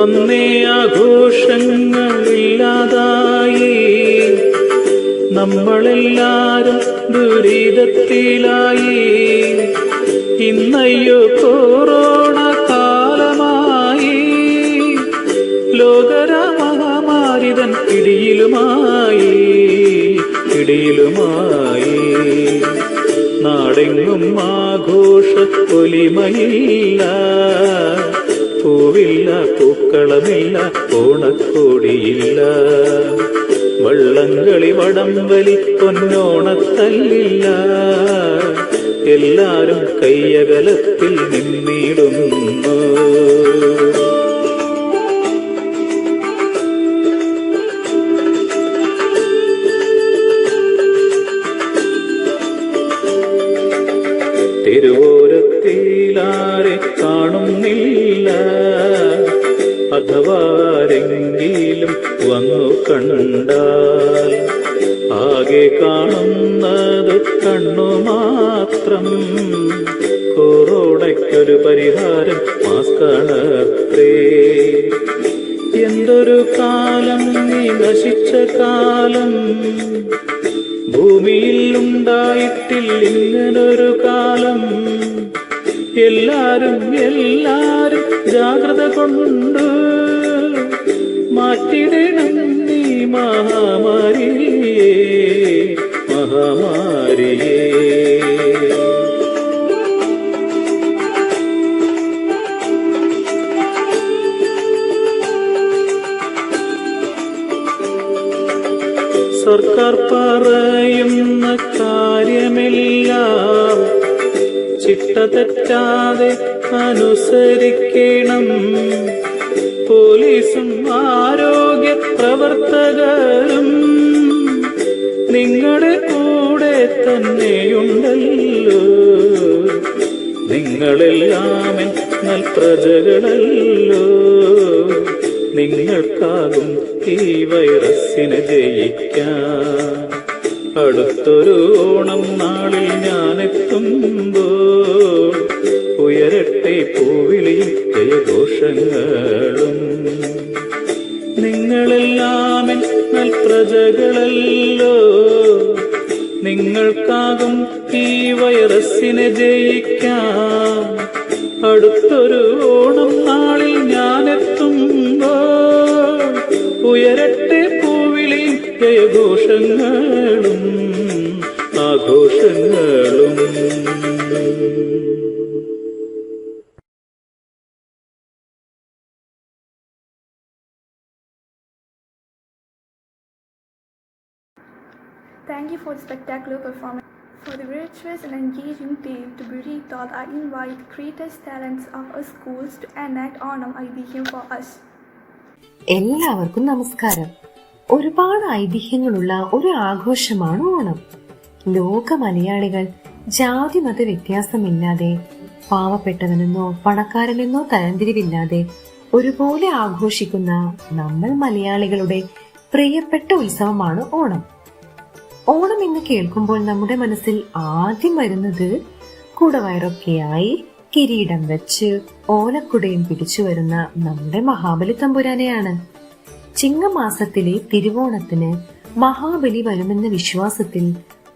അന്നേ ആഘോഷങ്ങളില്ലാതായി, നമ്മളെല്ലാരും ദുരിതത്തിലായി. ഇന്നയ്യോ കൊറോണ കാലമായി, ലോകരാമഹാമാരിതൻ പിടിയിലുമായി. നാടെങ്ങും ആഘോഷ പൊലിമയില്ല, പൂവില്ല പൂക്കളമില്ല ഓണക്കോടിയില്ല. വള്ളംകളി വടംവലി പൊന്നോണത്തല്ലില്ല എല്ലാരും കയ്യകലത്തിൽ നിന്നിടുന്നു. തിരുവോരത്തിലാരെ കാണുന്നില്ല അഥവാരെങ്കിലും വന്നു കണ്ടാൽ ആകെ കാണുന്നത് കണ്ണു മാത്രം. കൊറോണയ്ക്കൊരു പരിഹാരം മാസ്കാണത്രേ. എന്തൊരു കാലം നീ നശിച്ച കാലം, ഭൂമിയിൽ ഉണ്ടായിട്ടില്ലിങ്ങനൊരു കാലം. എല്ലാരും ജാഗ്രത കൊണ്ട് മാറ്റിടണം നീ മഹാമാരിയെ. സർക്കാർ പറയുന്ന കാര്യമെല്ലാം ചിട്ട തെറ്റാതെ അനുസരിക്കണം. പോലീസും ആരോഗ്യ പ്രവർത്തകരും നിങ്ങളുടെ കൂടെ തന്നെയുണ്ടല്ലോ. നിങ്ങളെല്ലാം നൽപ്രജകളല്ലോ. നിങ്ങൾക്കാകും ഈ വൈറസിനെ ജയിക്കാൻ. അടുത്തൊരു ഓണം നാളിൽ ഞാനെത്തുമ്പോൾ ഉയരട്ടെ പൂവിളിയും ജയഘോഷങ്ങളും. നിങ്ങളെല്ലാം നൽപ്രജകളല്ലോ. നിങ്ങൾക്കാകും ഈ വൈറസിനെ ജയിക്കാൻ. അടുത്തൊരു ഓണം നാളിൽ ഞാനെത്തുമ്പോൾ ഉയരട്ടെ പൂവിളിയും ജയഘോഷങ്ങളും ആഘോഷങ്ങളും. Thank you for the spectacular performance. For the virtuous and engaging tale to be retold, I invite greatest talents of our schools to enact Onam Aidihim for us. എല്ലാവർക്കും നമസ്കാരം. ഒരുപാട് ഐതിഹ്യങ്ങളുള്ള ഒരു ആഘോഷമാണ് ഓണം. ലോക മലയാളികൾ ജാതി മത വ്യത്യാസമില്ലാതെ, പാവപ്പെട്ടവനെന്നോ പണക്കാരനെന്നോ തരംതിരിവില്ലാതെ ഒരുപോലെ ആഘോഷിക്കുന്ന നമ്മൾ മലയാളികളുടെ പ്രിയപ്പെട്ട ഉത്സവമാണ് ഓണം. ഓണം എന്ന് കേൾക്കുമ്പോൾ നമ്മുടെ മനസ്സിൽ ആദ്യം വരുന്നത് കുടവയറൊക്കെയായി കിരീടം വെച്ച് ഓലക്കുടയും പിടിച്ചു വരുന്ന നമ്മുടെ മഹാബലി തമ്പുരാനെയാണ്. ചിങ്ങമാസത്തിലെ തിരുവോണത്തിന് മഹാബലി വരുമെന്ന വിശ്വാസത്തിൽ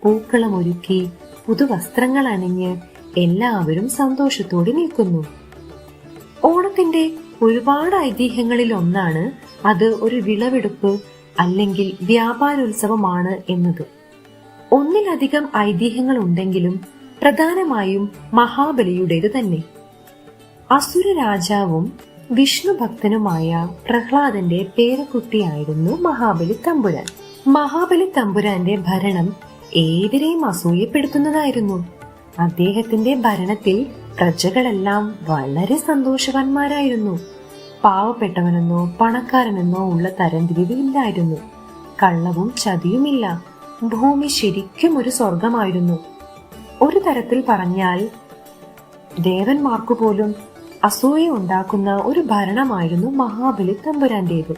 പൂക്കളമൊരുക്കി പുതുവസ്ത്രങ്ങൾ അണിഞ്ഞ് എല്ലാവരും സന്തോഷത്തോടെ നിൽക്കുന്നു. ഓണത്തിന്റെ ഒരുപാട് ഐതിഹ്യങ്ങളിൽ ഒന്നാണ് അത് ഒരു വിളവെടുപ്പ് അല്ലെങ്കിൽ വ്യാപാരോത്സവമാണ് എന്നത്. ഒന്നിലധികം ഐതിഹ്യങ്ങൾ ഉണ്ടെങ്കിലും പ്രധാനമായും മഹാബലിയുടേത് തന്നെ. അസുര രാജാവും വിഷ്ണു ഭക്തനുമായ പ്രഹ്ലാദന്റെ പേരക്കുട്ടിയായിരുന്നു മഹാബലി തമ്പുരാൻ. മഹാബലി തമ്പുരാന്റെ ഭരണം ഏവരെയും അസൂയപ്പെടുത്തുന്നതായിരുന്നു. അദ്ദേഹത്തിന്റെ ഭരണത്തിൽ പ്രജകളെല്ലാം വളരെ സന്തോഷവാന്മാരായിരുന്നു. പാവപ്പെട്ടവനെന്നോ പണക്കാരനെന്നോ ഉള്ള തരംതിരിവ് ഇല്ലായിരുന്നു. കള്ളവും ചതിയുമില്ല. ഭൂമി ശരിക്കും ഒരു സ്വർഗമായിരുന്നു. ഒരു തരത്തിൽ പറഞ്ഞാൽ ദേവന്മാർക്കു പോലും അസൂയ ഉണ്ടാക്കുന്ന ഒരു ഭരണമായിരുന്നു മഹാബലി തമ്പുരാന്റേത്.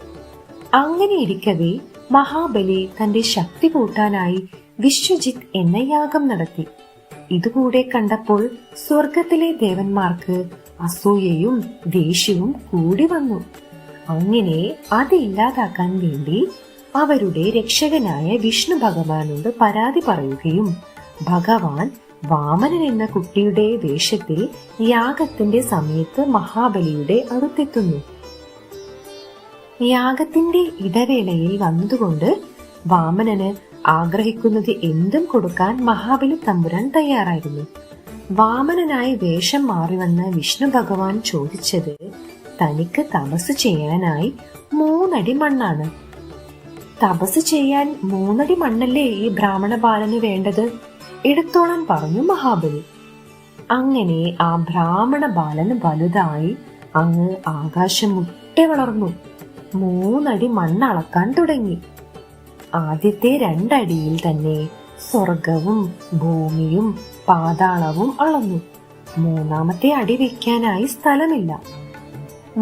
അങ്ങനെ ഇരിക്കവേ മഹാബലി തന്റെ ശക്തി കൂട്ടാനായി വിശ്വജിത്ത് എന്ന യാഗം നടത്തി. ഇതുകൂടെ കണ്ടപ്പോൾ സ്വർഗത്തിലെ ദേവന്മാർക്ക് അസൂയയും ദേഷ്യവും കൂടി വന്നു. അങ്ങനെ അത് ഇല്ലാതാക്കാൻ വേണ്ടി അവരുടെ രക്ഷകനായ വിഷ്ണു ഭഗവാനോട് പരാതി പറയുകയും ഭഗവാൻ വാമനൻ എന്ന കുട്ടിയുടെ വേഷത്തിൽ യാഗത്തിന്റെ സമയത്ത് മഹാബലിയുടെ അടുത്തെത്തുന്നു. യാഗത്തിന്റെ ഇടവേളയിൽ വന്നതുകൊണ്ട് വാമനന് ആഗ്രഹിക്കുന്നത് എന്തും കൊടുക്കാൻ മഹാബലി തമ്പുരാൻ തയ്യാറായിരുന്നു. വാമനനായി വേഷം മാറി വന്ന വിഷ്ണു ഭഗവാൻ ചോദിച്ചത് തനിക്ക് തപസ് ചെയ്യാനായി 3 അടി മണ്ണാണ്. തപസ് ചെയ്യാൻ 3 അടി മണ്ണല്ലേ ഈ ബ്രാഹ്മണ ബാലന് വേണ്ടത്, എടുത്തോളാൻ പറഞ്ഞു മഹാബലി. അങ്ങനെ ആ ബ്രാഹ്മണ ബാലൻ വലുതായി അങ്ങ് ആകാശം മുട്ടെ വളർന്നു 3 അടി മണ്ണളക്കാൻ തുടങ്ങി. ആദ്യത്തെ 2 അടിയിൽ തന്നെ സ്വർഗവും ഭൂമിയും പാതാളവും അളന്നു. 3-ാമത്തെ അടി വെക്കാനായി സ്ഥലമില്ല.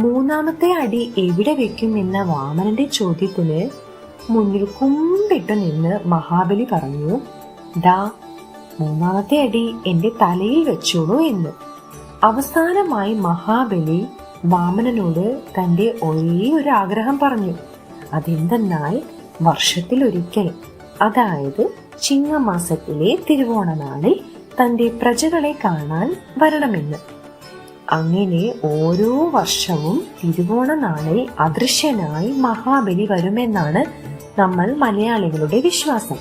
3-ാമത്തെ അടി എവിടെ വെക്കും എന്ന വാമനന്റെ ചോദ്യത്തിന് മുന്നിൽ കുമ്പിട്ട് നിന്ന് മഹാബലി പറഞ്ഞു, ദാ 3-ാമത്തെ അടി എന്റെ തലയിൽ വെച്ചോളൂ എന്ന്. അവസാനമായി മഹാബലി വാമനനോട് തന്റെ ഒരേ ഒരു ആഗ്രഹം പറഞ്ഞു. അതെന്തെന്നാൽ വർഷത്തിലൊരിക്കൽ, അതായത് ചിങ്ങമാസത്തിലെ തിരുവോണ നാളിൽ തന്റെ പ്രജകളെ കാണാൻ വരണമെന്ന്. അങ്ങനെ ഓരോ വർഷവും തിരുവോണ നാളിൽ അദൃശ്യനായി മഹാബലി വരുമെന്നാണ് നമ്മൾ മലയാളികളുടെ വിശ്വാസം.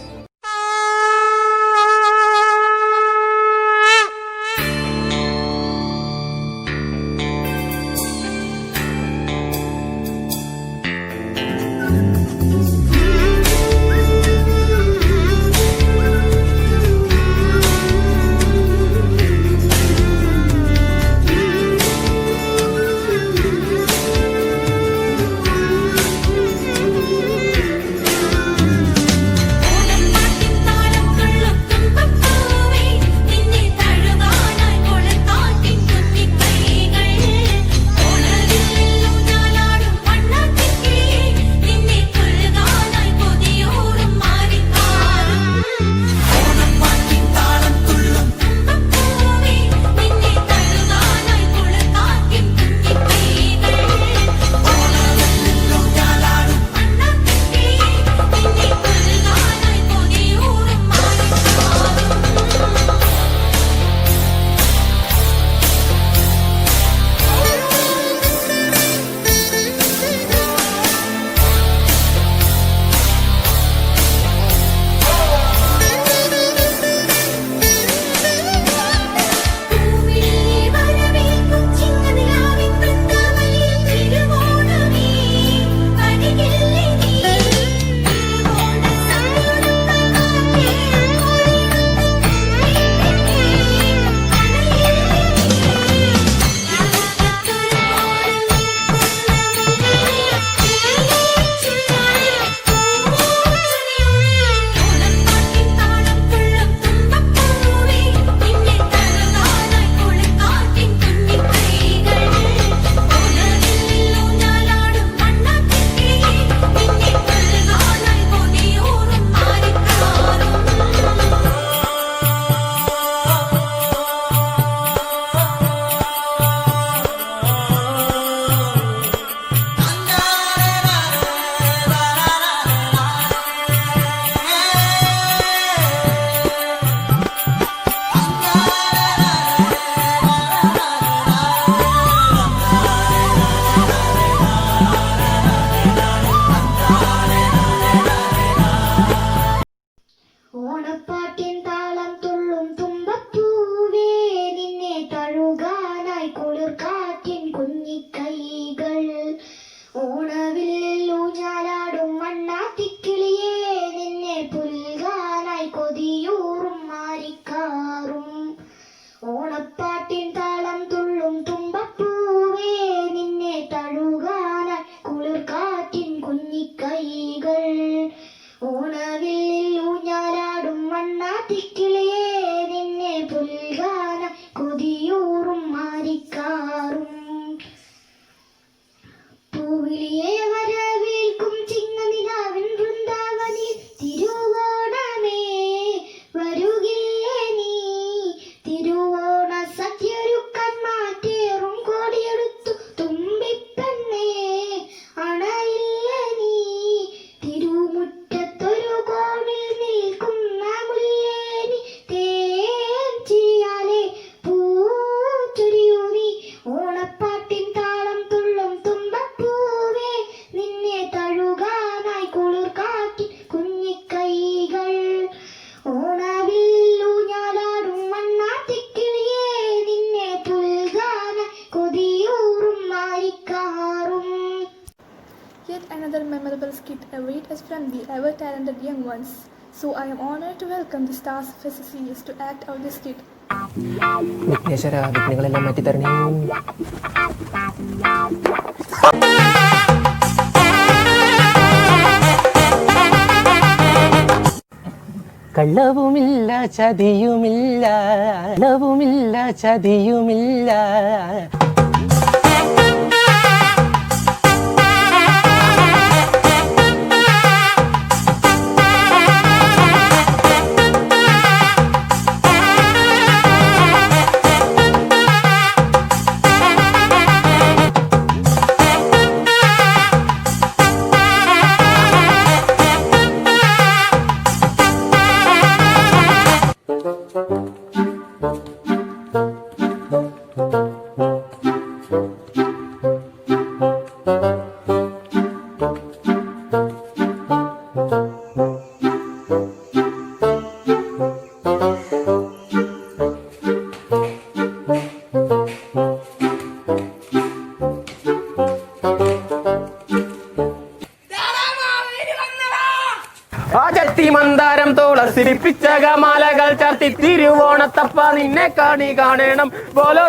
തിരുമുറ്റത്തൊരു കോണി ideas from the ever-talented young ones. So I am honored to welcome the stars of SSCS to act out this skit. Vighneshwara വിഘ്നങ്ങളെല്ലാം മാറ്റിത്തരണേ. കള്ളവുമില്ല ചതിയുമില്ല, കള്ളവുമില്ല ചതിയുമില്ല. മന്ദാരം തുളസിരിപ്പിച്ച മാലകൾ ചാർത്തി തിരുവോണത്തപ്പ നിന്നെ കാണി കാണണം. ബോലോ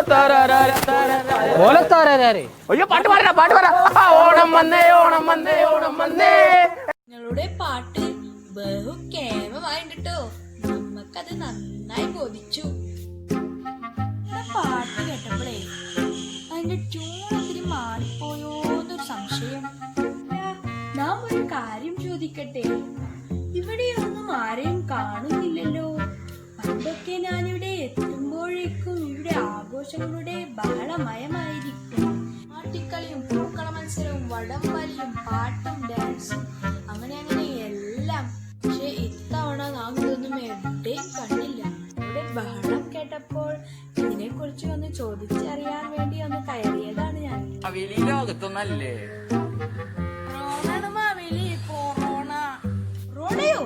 ബോലോ അയ്യോ പാട്ട് പാടാ പാട്ട് പാടാ. ഓണം വന്നേ ഓണം വന്നേ ഓണം വന്നേ. നിങ്ങളുടെ പാട്ട് ബഹു കേമമായിട്ടോ, നമ്മക്കത് നന്നായി ബോധിച്ചു. പാട്ട് കേട്ടപ്പോഴേ അതിന്റെ ട്യൂണത്തിരി മാറിപ്പോയോന്നൊരു സംശയം. നാം ഒരു കാര്യം ചോദിക്കട്ടെ, ഇവിടെയൊന്നും ആരെയും കാണുന്നില്ലല്ലോ. പണ്ടൊക്കെ ഞാനിവിടെ എത്തുമ്പോഴേക്കും ഇവിടെ ആഘോഷങ്ങളുടെ ബഹളമയമായിരിക്കും. ആട്ടിക്കളിയും പൂക്കള മത്സരവും വടംവലിയും പാട്ടും ഡാൻസും അങ്ങനെ അങ്ങനെ എല്ലാം. പക്ഷെ ഇത്തവണ നാം ഇതൊന്നും എവിടെയും കണ്ടില്ല. ഇവിടെ ബഹളം കേട്ടപ്പോൾ ഇതിനെ കുറിച്ച് ഒന്ന് ചോദിച്ചറിയാൻ വേണ്ടി ഒന്ന് കയറിയതാണ് ഞാൻ. ലോകത്തൊന്നല്ലേ കൊറോണയോ?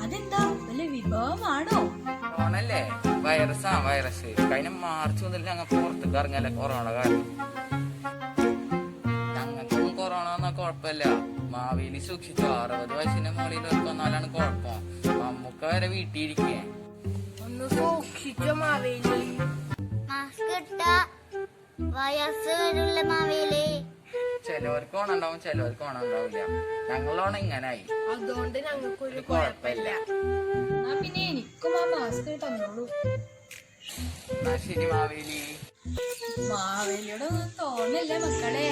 അതെന്താ വല്ല വിഭവമാണോ? കൊറോണല്ലേ? വൈറസ് കഴിഞ്ഞ മാർച്ച് മുതൽ ഞങ്ങൾ പുറത്തേക്ക് ഇറങ്ങല്ലേ കൊറോണ കാരണം. ഞങ്ങൾക്കൊന്നും കൊറോണ വന്നാൽ കുഴപ്പമില്ല. മാവേലി സൂക്ഷിച്ചു. 60 വയസ്സിന്റെ മുകളിൽ വന്നാലാണ് കുഴപ്പം. നമുക്ക് വരെ വീട്ടിലിരിക്കേ. ഒന്ന് സൂക്ഷിച്ചോ മാവേലി. ചിലവർക്ക് ഓണം ഉണ്ടാവും, ചിലവർക്ക് ഓണം ഉണ്ടാവില്ല. ഞങ്ങളോണം ഇങ്ങനായി, അതുകൊണ്ട് ഞങ്ങൾക്കൊരു കുഴപ്പമില്ല. പിന്നെ എനിക്കും ആ മാസ്ക് തന്നോളൂ. ശരി മാവേലി. മാവേലിയോട് ഒന്നും തോന്നല്ലേ മക്കളെ.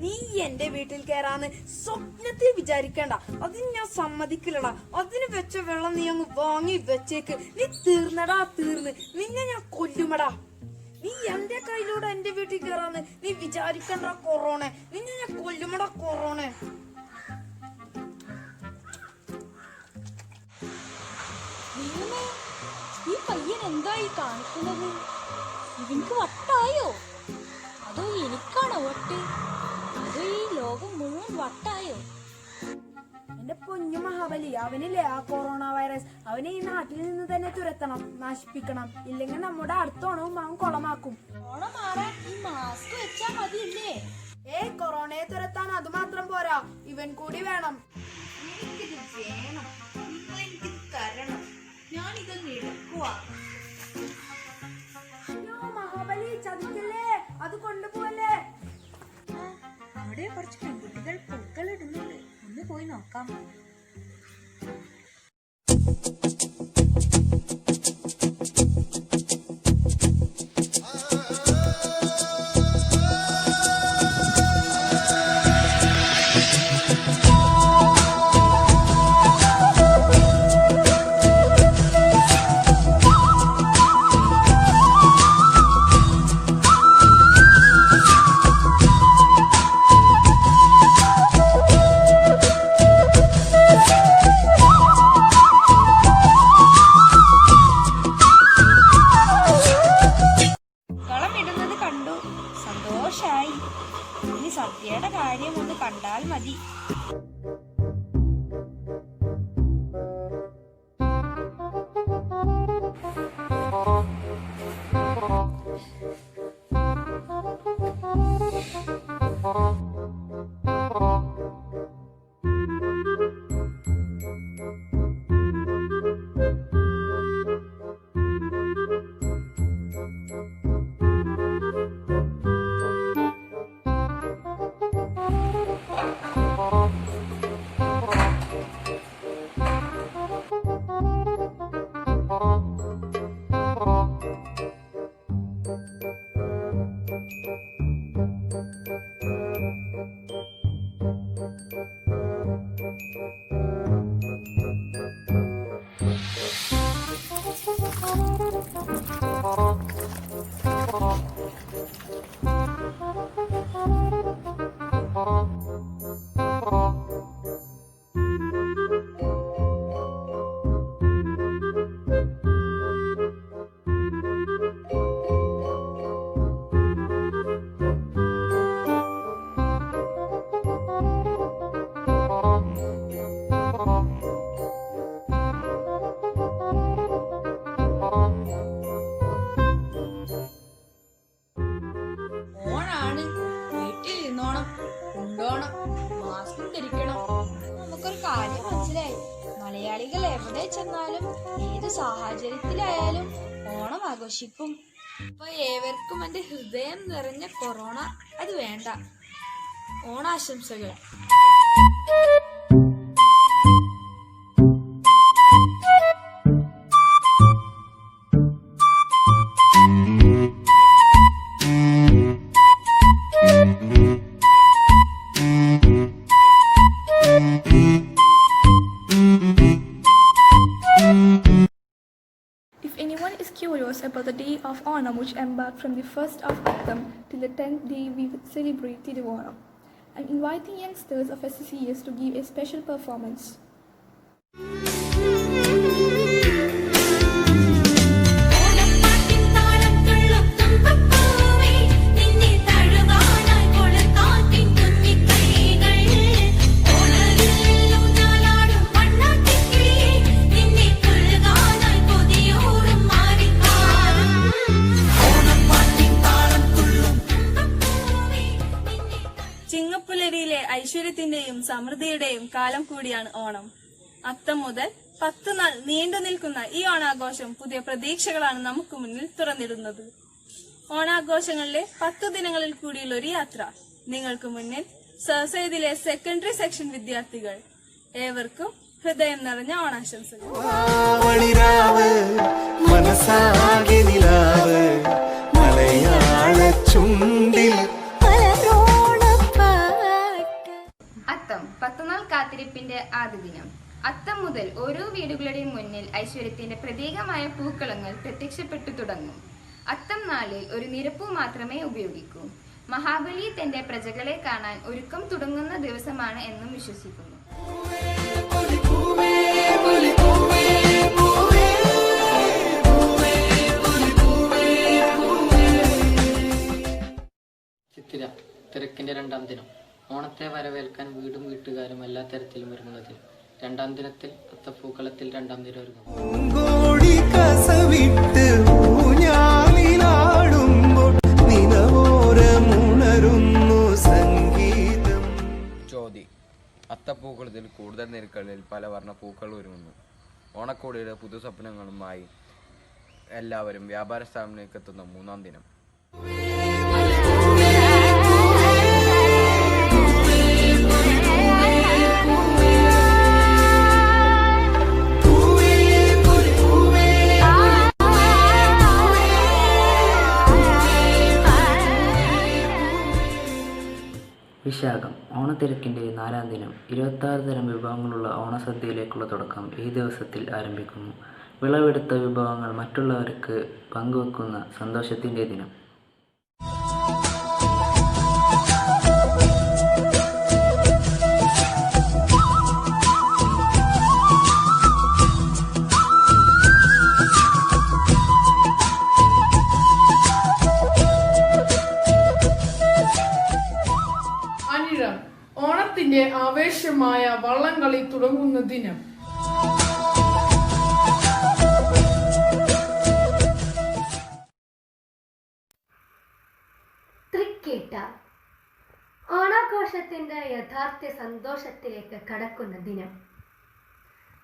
നീ എന്റെ വീട്ടിൽ കയറാന്ന് സ്വപ്നത്തിൽ വിചാരിക്കണ്ട. അതിന് ഞാൻ സമ്മതിക്കില്ലടാ. അതിന് വെച്ച വെള്ളം നീ അങ്ങ് വാങ്ങി വെച്ചേക്ക്. നീ തീർന്നടാ തീർന്ന്. നിന്നെ ഞാൻ കൊല്ലുമടാ. നീ എന്റെ കയ്യിലൂടെ എന്റെ വീട്ടിൽ കയറാന്ന് നീ വിചാരിക്കണ്ട കൊറോണ. നിന്നെ ഞാൻ കൊല്ലുമടാ കൊറോണ. ഈ പയ്യൻ എന്തായി കാണിക്കുന്നത്? ഇവനിക്ക് വട്ടായോ? അതോ എനിക്കാണോ വട്ട്? അതോ ഈ ലോകം മുഴുവൻ വട്ടായോ? എന്റെ പൊന്നു മഹാബലി, അവനില്ലേ ആ കൊറോണ വൈറസ്, അവനെ ഈ നാട്ടിൽ നിന്ന് തന്നെ തുരത്തണം, നശിപ്പിക്കണം. ഇല്ലെങ്കിൽ നമ്മുടെ അടുത്ത ഓണവും അവൻ കൊളമാക്കും. ഓണം മാറാൻ ഈ മാസ്ക് വെച്ചാ മതിയില്ലേ? കൊറോണയെ തുരത്താൻ അത് മാത്രം പോരാ, ഇവൻ കൂടി വേണം. എനിക്കിത് വേണം, എനിക്കിത് തരണം. ഞാനിതൊന്ന് എടുക്കുവാ. മഹാബലി ചതിക്കല്ലേ, അത് കൊണ്ടുപോവല്ലേ. അവിടെ കുറച്ച് പെൺകുട്ടികൾ പൂക്കൾ ഇടുന്നുണ്ട്, ഒന്ന് പോയി നോക്കാം. സന്തോഷായി. ഇനി സദ്യയുടെ കാര്യം ഒന്ന് കണ്ടാൽ മതി. ഓണാണ്, വീട്ടിൽ ഇരുന്നോണം, ഉണ്ടോണം, മാസ്കും ധരിക്കണം. നമുക്കൊരു കാര്യം മനസ്സിലായി, മലയാളികൾ എവിടെ ചെന്നാലും ഏത് സാഹചര്യത്തിലായാലും ഓണം ആഘോഷിക്കും. അപ്പൊ ഏവർക്കും എന്റെ ഹൃദയം നിറഞ്ഞ കൊറോണ അത് വേണ്ട ഓണാശംസകൾ. If anyone is curious about the day of Onam, which embarked from the 1st of Attam till the 10th day we celebrate Tiruvanam, I'm inviting youngsters of SCCS to give a special performance. ചിങ്ങപ്പുലരിയിലെ ഐശ്വര്യത്തിന്റെയും സമൃദ്ധിയുടെയും കാലം കൂടിയാണ് ഓണം. അത്തം മുതൽ 10 നാൾ നീണ്ടു നിൽക്കുന്ന ഈ ഓണാഘോഷം പുതിയ പ്രതീക്ഷകളാണ് നമുക്ക് മുന്നിൽ തുറന്നിടുന്നത്. ഓണാഘോഷങ്ങളിലെ 10 ദിനങ്ങളിൽ കൂടിയുള്ള ഒരു യാത്ര നിങ്ങൾക്ക് മുന്നിൽ സഹസൈദിലെ സെക്കൻഡറി സെക്ഷൻ വിദ്യാർത്ഥികൾ. ഏവർക്കും ഹൃദയം നിറഞ്ഞ ഓണാശംസകൾ. അത്തം 10 നാൾ കാത്തിരിപ്പിന്റെ ആദ്യ ദിനം. അത്തം മുതൽ ഓരോ വീടുകളുടെയും മുന്നിൽ ഐശ്വര്യത്തിന്റെ പ്രതീകമായ പൂക്കളങ്ങൾ പ്രത്യക്ഷപ്പെട്ടു തുടങ്ങും. അത്തം നാളിൽ ഒരു നിരപ്പു മാത്രമേ ഉപയോഗിക്കൂ. മഹാബലി തന്റെ പ്രജകളെ കാണാൻ ഒരുക്കം തുടങ്ങുന്ന ദിവസമാണ് എന്നും വിശ്വസിക്കുന്നു. ചിത്തിര തിരക്കിന്റെ 2ാം ദിനം. ഓണത്തെ വരവേൽക്കാൻ വീടും വീട്ടുകാരും എല്ലാ തരത്തിലും ഒരുങ്ങുന്നതിൽ 2ാം ദിനത്തിൽ അത്തപ്പൂക്കളത്തിൽ 2ാം ദിനം ഒരുങ്ങും. ചോതി അത്തപ്പൂക്കളത്തിൽ കൂടുതൽ നിരക്കളിൽ പല വർണ്ണ പൂക്കൾ ഒരുങ്ങുന്നു. ഓണക്കോടിയുടെ പുതുസ്വപ്നങ്ങളുമായി എല്ലാവരും വ്യാപാര സ്ഥാപനത്തിലേക്ക് എത്തുന്ന 3ാം ദിനം. വിശാഖം ഓണത്തിരക്കിൻ്റെ 4ാം ദിനം. 26 തരം വിഭവങ്ങളുള്ള ഓണസദ്യയിലേക്കുള്ള തുടക്കം ഈ ദിവസത്തിൽ ആരംഭിക്കുന്നു. വിളവെടുത്ത വിഭവങ്ങൾ മറ്റുള്ളവർക്ക് പങ്കുവെക്കുന്ന സന്തോഷത്തിൻ്റെ ദിനം. ഓണത്തിന്റെ ആവേശമായ വള്ളംകളി തുടങ്ങുന്ന ദിനം. തൃക്കേട്ട ഓണാഘോഷത്തിന്റെ യഥാർത്ഥ സന്തോഷത്തിലേക്ക് കടക്കുന്ന ദിനം.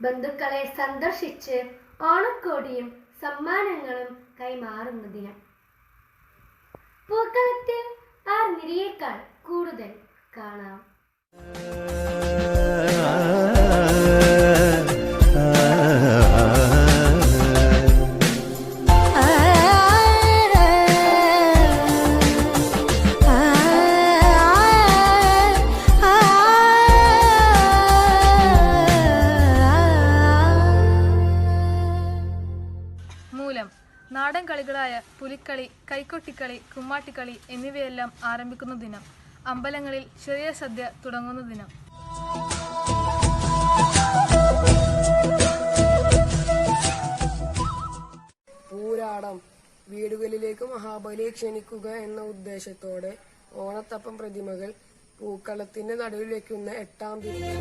ബന്ധുക്കളെ സന്ദർശിച്ച് ഓണക്കോടിയും സമ്മാനങ്ങളും കൈമാറുന്ന ദിനം. പൂക്കളത്തിൽ ആ നിരയേക്കാൾ കൂടുതൽ കാണാം. പുലിക്കളി, കൈക്കൊട്ടിക്കളി, കുമ്മാട്ടിക്കളി എന്നിവയെല്ലാം ആരംഭിക്കുന്ന ദിനം. അമ്പലങ്ങളിൽ ചെറിയ സദ്യ തുടങ്ങുന്ന ദിനം. പൂരാടം. വീടുകളിലേക്ക് മഹാബലിയെ ക്ഷണിക്കുക എന്ന ഉദ്ദേശത്തോടെ ഓണത്തപ്പൻ പ്രതിമകൾ പൂക്കളത്തിന്റെ നടുവിൽ വെക്കുന്ന 8-ാം തീയതി.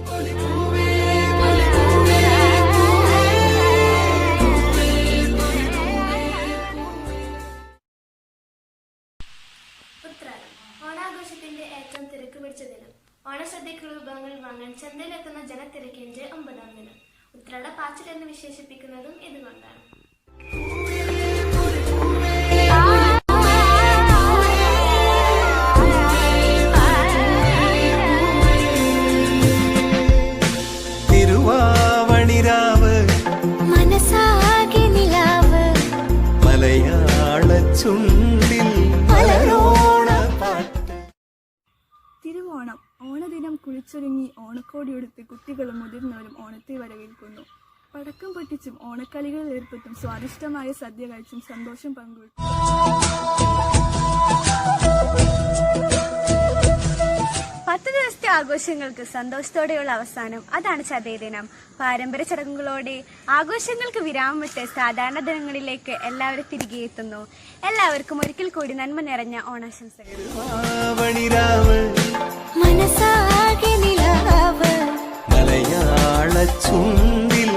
ഉത്രാടം. ഓണാഘോഷത്തിന്റെ ഏറ്റവും തിരക്ക് പിടിച്ച ദിനം. ഓണസദ്യക്കുള്ള വിഭവങ്ങൾ വാങ്ങാൻ ചന്തയിലെത്തുന്ന ജനത്തിരക്കിന്റെ 9-ാം ദിനം. ഉത്രാട പാച്ചിൽ എന്ന് വിശേഷിപ്പിക്കുന്നതും ഇതുകൊണ്ടാണ്. തിരുവാവണിരാവ്, മനസാകെ നിലാവ്, മലയാള ചുണ്ടിൽ മലരോണപ്പാട്ട്. തിരുവോണം. ഓണദിനം കുളിച്ചൊരുങ്ങി ഓണക്കോടിയെടുത്ത് കുട്ടികളും മുതിർന്നവരും ഓണത്തെ വരവേൽക്കുന്നു. പടക്കം പൊട്ടിച്ചും ഓണക്കളികളിൽ ഏർപ്പെട്ടും സ്വാദിഷ്ടമായ സദ്യ കഴിച്ചും സന്തോഷം പങ്കുവെക്കും. 10 ദിവസത്തെ ആഘോഷങ്ങൾക്ക് സന്തോഷത്തോടെയുള്ള അവസാനം, അതാണ് ചതയ ദിനം. പാരമ്പര്യ ചടങ്ങുകളോടെ ആഘോഷങ്ങൾക്ക് വിരാമമിട്ട് സാധാരണ ദിനങ്ങളിലേക്ക് എല്ലാവരും തിരികെ എത്തുന്നു. എല്ലാവർക്കും ഒരിക്കൽ കൂടി നന്മ നിറഞ്ഞ ഓണാശംസകൾ. മനസാകെ നിലാവ്, മലയാള ചുണ്ടിൽ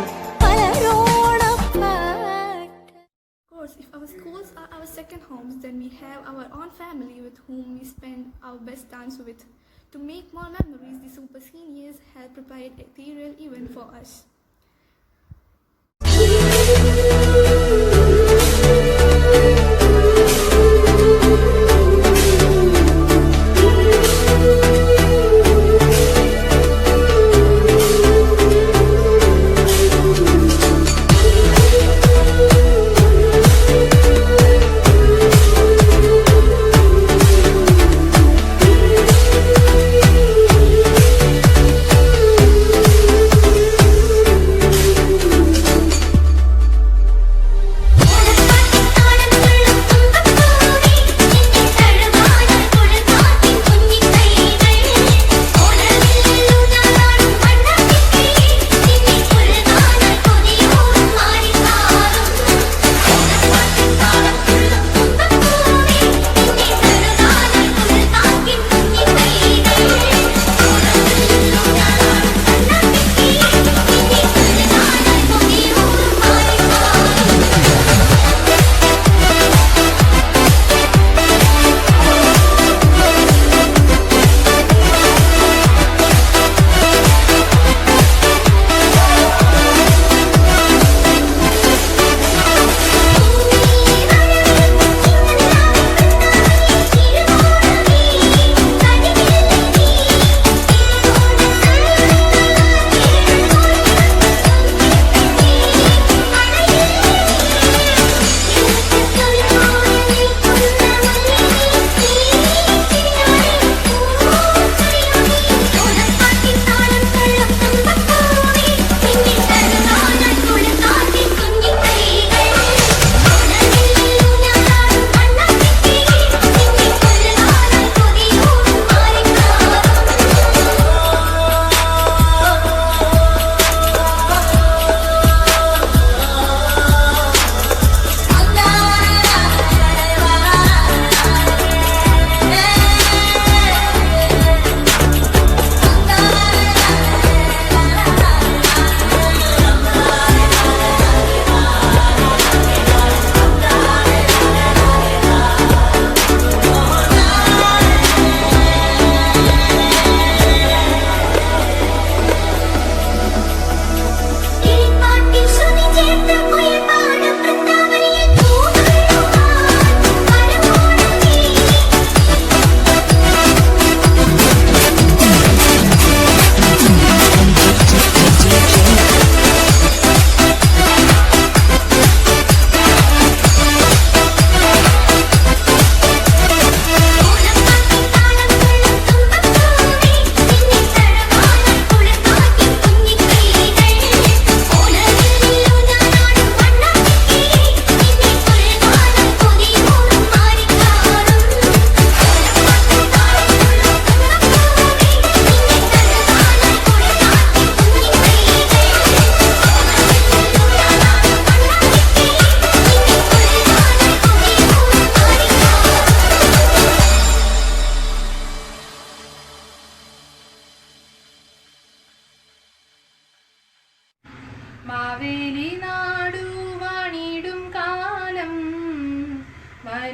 If our schools are our second homes, then we have our own family with whom we spend our best times with. To make more memories, the super seniors have prepared a ethereal event for us.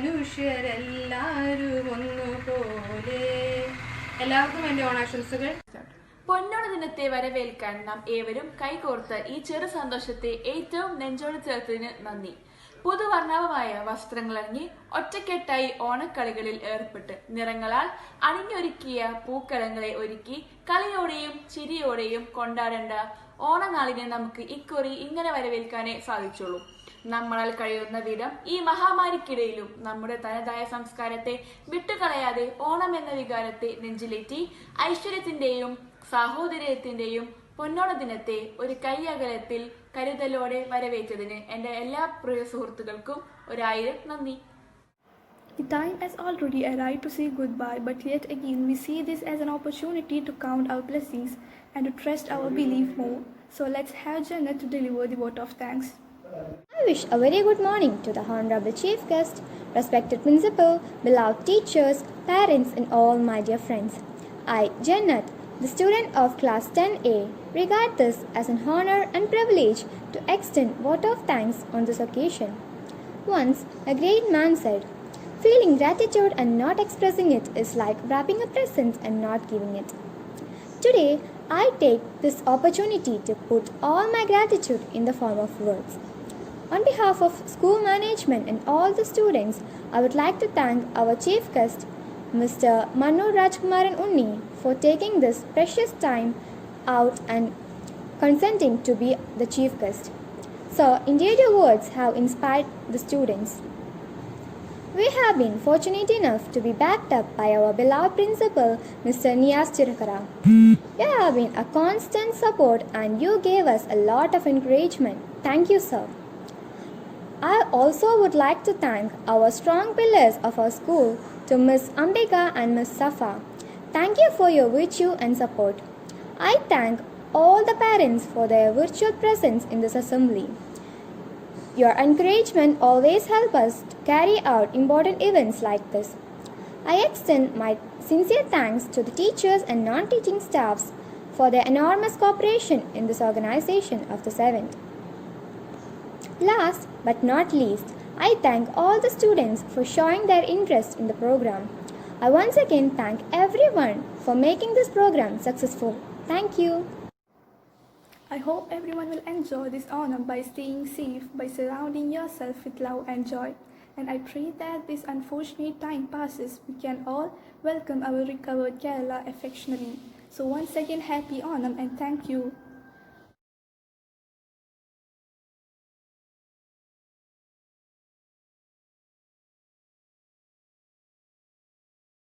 മനുഷ്യരെല്ലാരും ഒന്നുപോലെ. എല്ലാവർക്കും എൻ്റെ ഓണാശംസകൾ. പൊന്നോണ ദിനത്തെ വരവേൽക്കാൻ നാം ഏവരും കൈകോർത്ത് ഈ ചെറു സന്തോഷത്തെ ഏറ്റവും നെഞ്ചോട് ചേർത്തതിന് നന്ദി. പുതുവർണ്ണവമായ വസ്ത്രങ്ങളണിഞ്ഞ് ഒറ്റക്കെട്ടായി ഓണക്കളികളിൽ ഏർപ്പെട്ട് നിറങ്ങളാൽ അണിഞ്ഞൊരുക്കിയ പൂക്കളങ്ങളെ ഒരുക്കി കളിയോടെയും ചിരിയോടെയും കൊണ്ടാടേണ്ട ഓണനാളിനെ നമുക്ക് ഇക്കുറി ഇങ്ങനെ വരവേൽക്കാനേ സാധിച്ചുള്ളൂ. നമ്മളാൽ കഴിയുന്ന വിധം ഈ മഹാമാരിക്കിടയിലും നമ്മുടെ തനതായ സംസ്കാരത്തെ വിട്ടുകളയാതെ ഓണം എന്ന വികാരത്തെ നെഞ്ചിലേറ്റി ഐശ്വര്യത്തിന്റെയും സാഹോദര്യത്തിന്റെയും പൊന്നോണ ദിനത്തെ ഒരു കൈയകലത്തിൽ കരുതലോടെ വരവേറ്റതിന് എൻ്റെ എല്ലാ പ്രിയ സുഹൃത്തുക്കൾക്കും 1000 നന്ദി. The time has already arrived to say goodbye, but yet again we see this as an opportunity to count our blessings and to trust our belief more. So let's have Janet to deliver the vote of thanks. I wish a very good morning to the Honorable Chief Guest, respected Principal, beloved teachers, parents and all my dear friends. I, Janet, the student of class 10A, regard this as an honor and privilege to extend vote of thanks on this occasion. Once, a great man said, "Feeling gratitude and not expressing it is like wrapping a present and not giving it." Today, I take this opportunity to put all my gratitude in the form of words. On behalf of school management and all the students, I would like to thank our chief guest, Mr. Manu Rajkumaran Unni, for taking this precious time out and consenting to be the chief guest. So, indeed your words have inspired the students. We have been fortunate enough to be backed up by our beloved principal, Mr. Niaz Chirakara. You have been a constant support and you gave us a lot of encouragement. Thank you, sir. I also would like to thank our strong pillars of our school, to Miss Ambika and Miss Safa. Thank you for your virtue and support. I thank all the parents for their virtual presence in this assembly. Your encouragement always helps us to carry out important events like this. I extend my sincere thanks to the teachers and non-teaching staffs for their enormous cooperation in this organization of this event. Last but not least, I thank all the students for showing their interest in the program. I once again thank everyone for making this program successful. Thank you. I hope everyone will enjoy this honor by staying safe, by surrounding yourself with love and joy. And I pray that this unfortunate time passes, we can all welcome our recovered Kerala affectionately. So once again, happy Onam and thank you.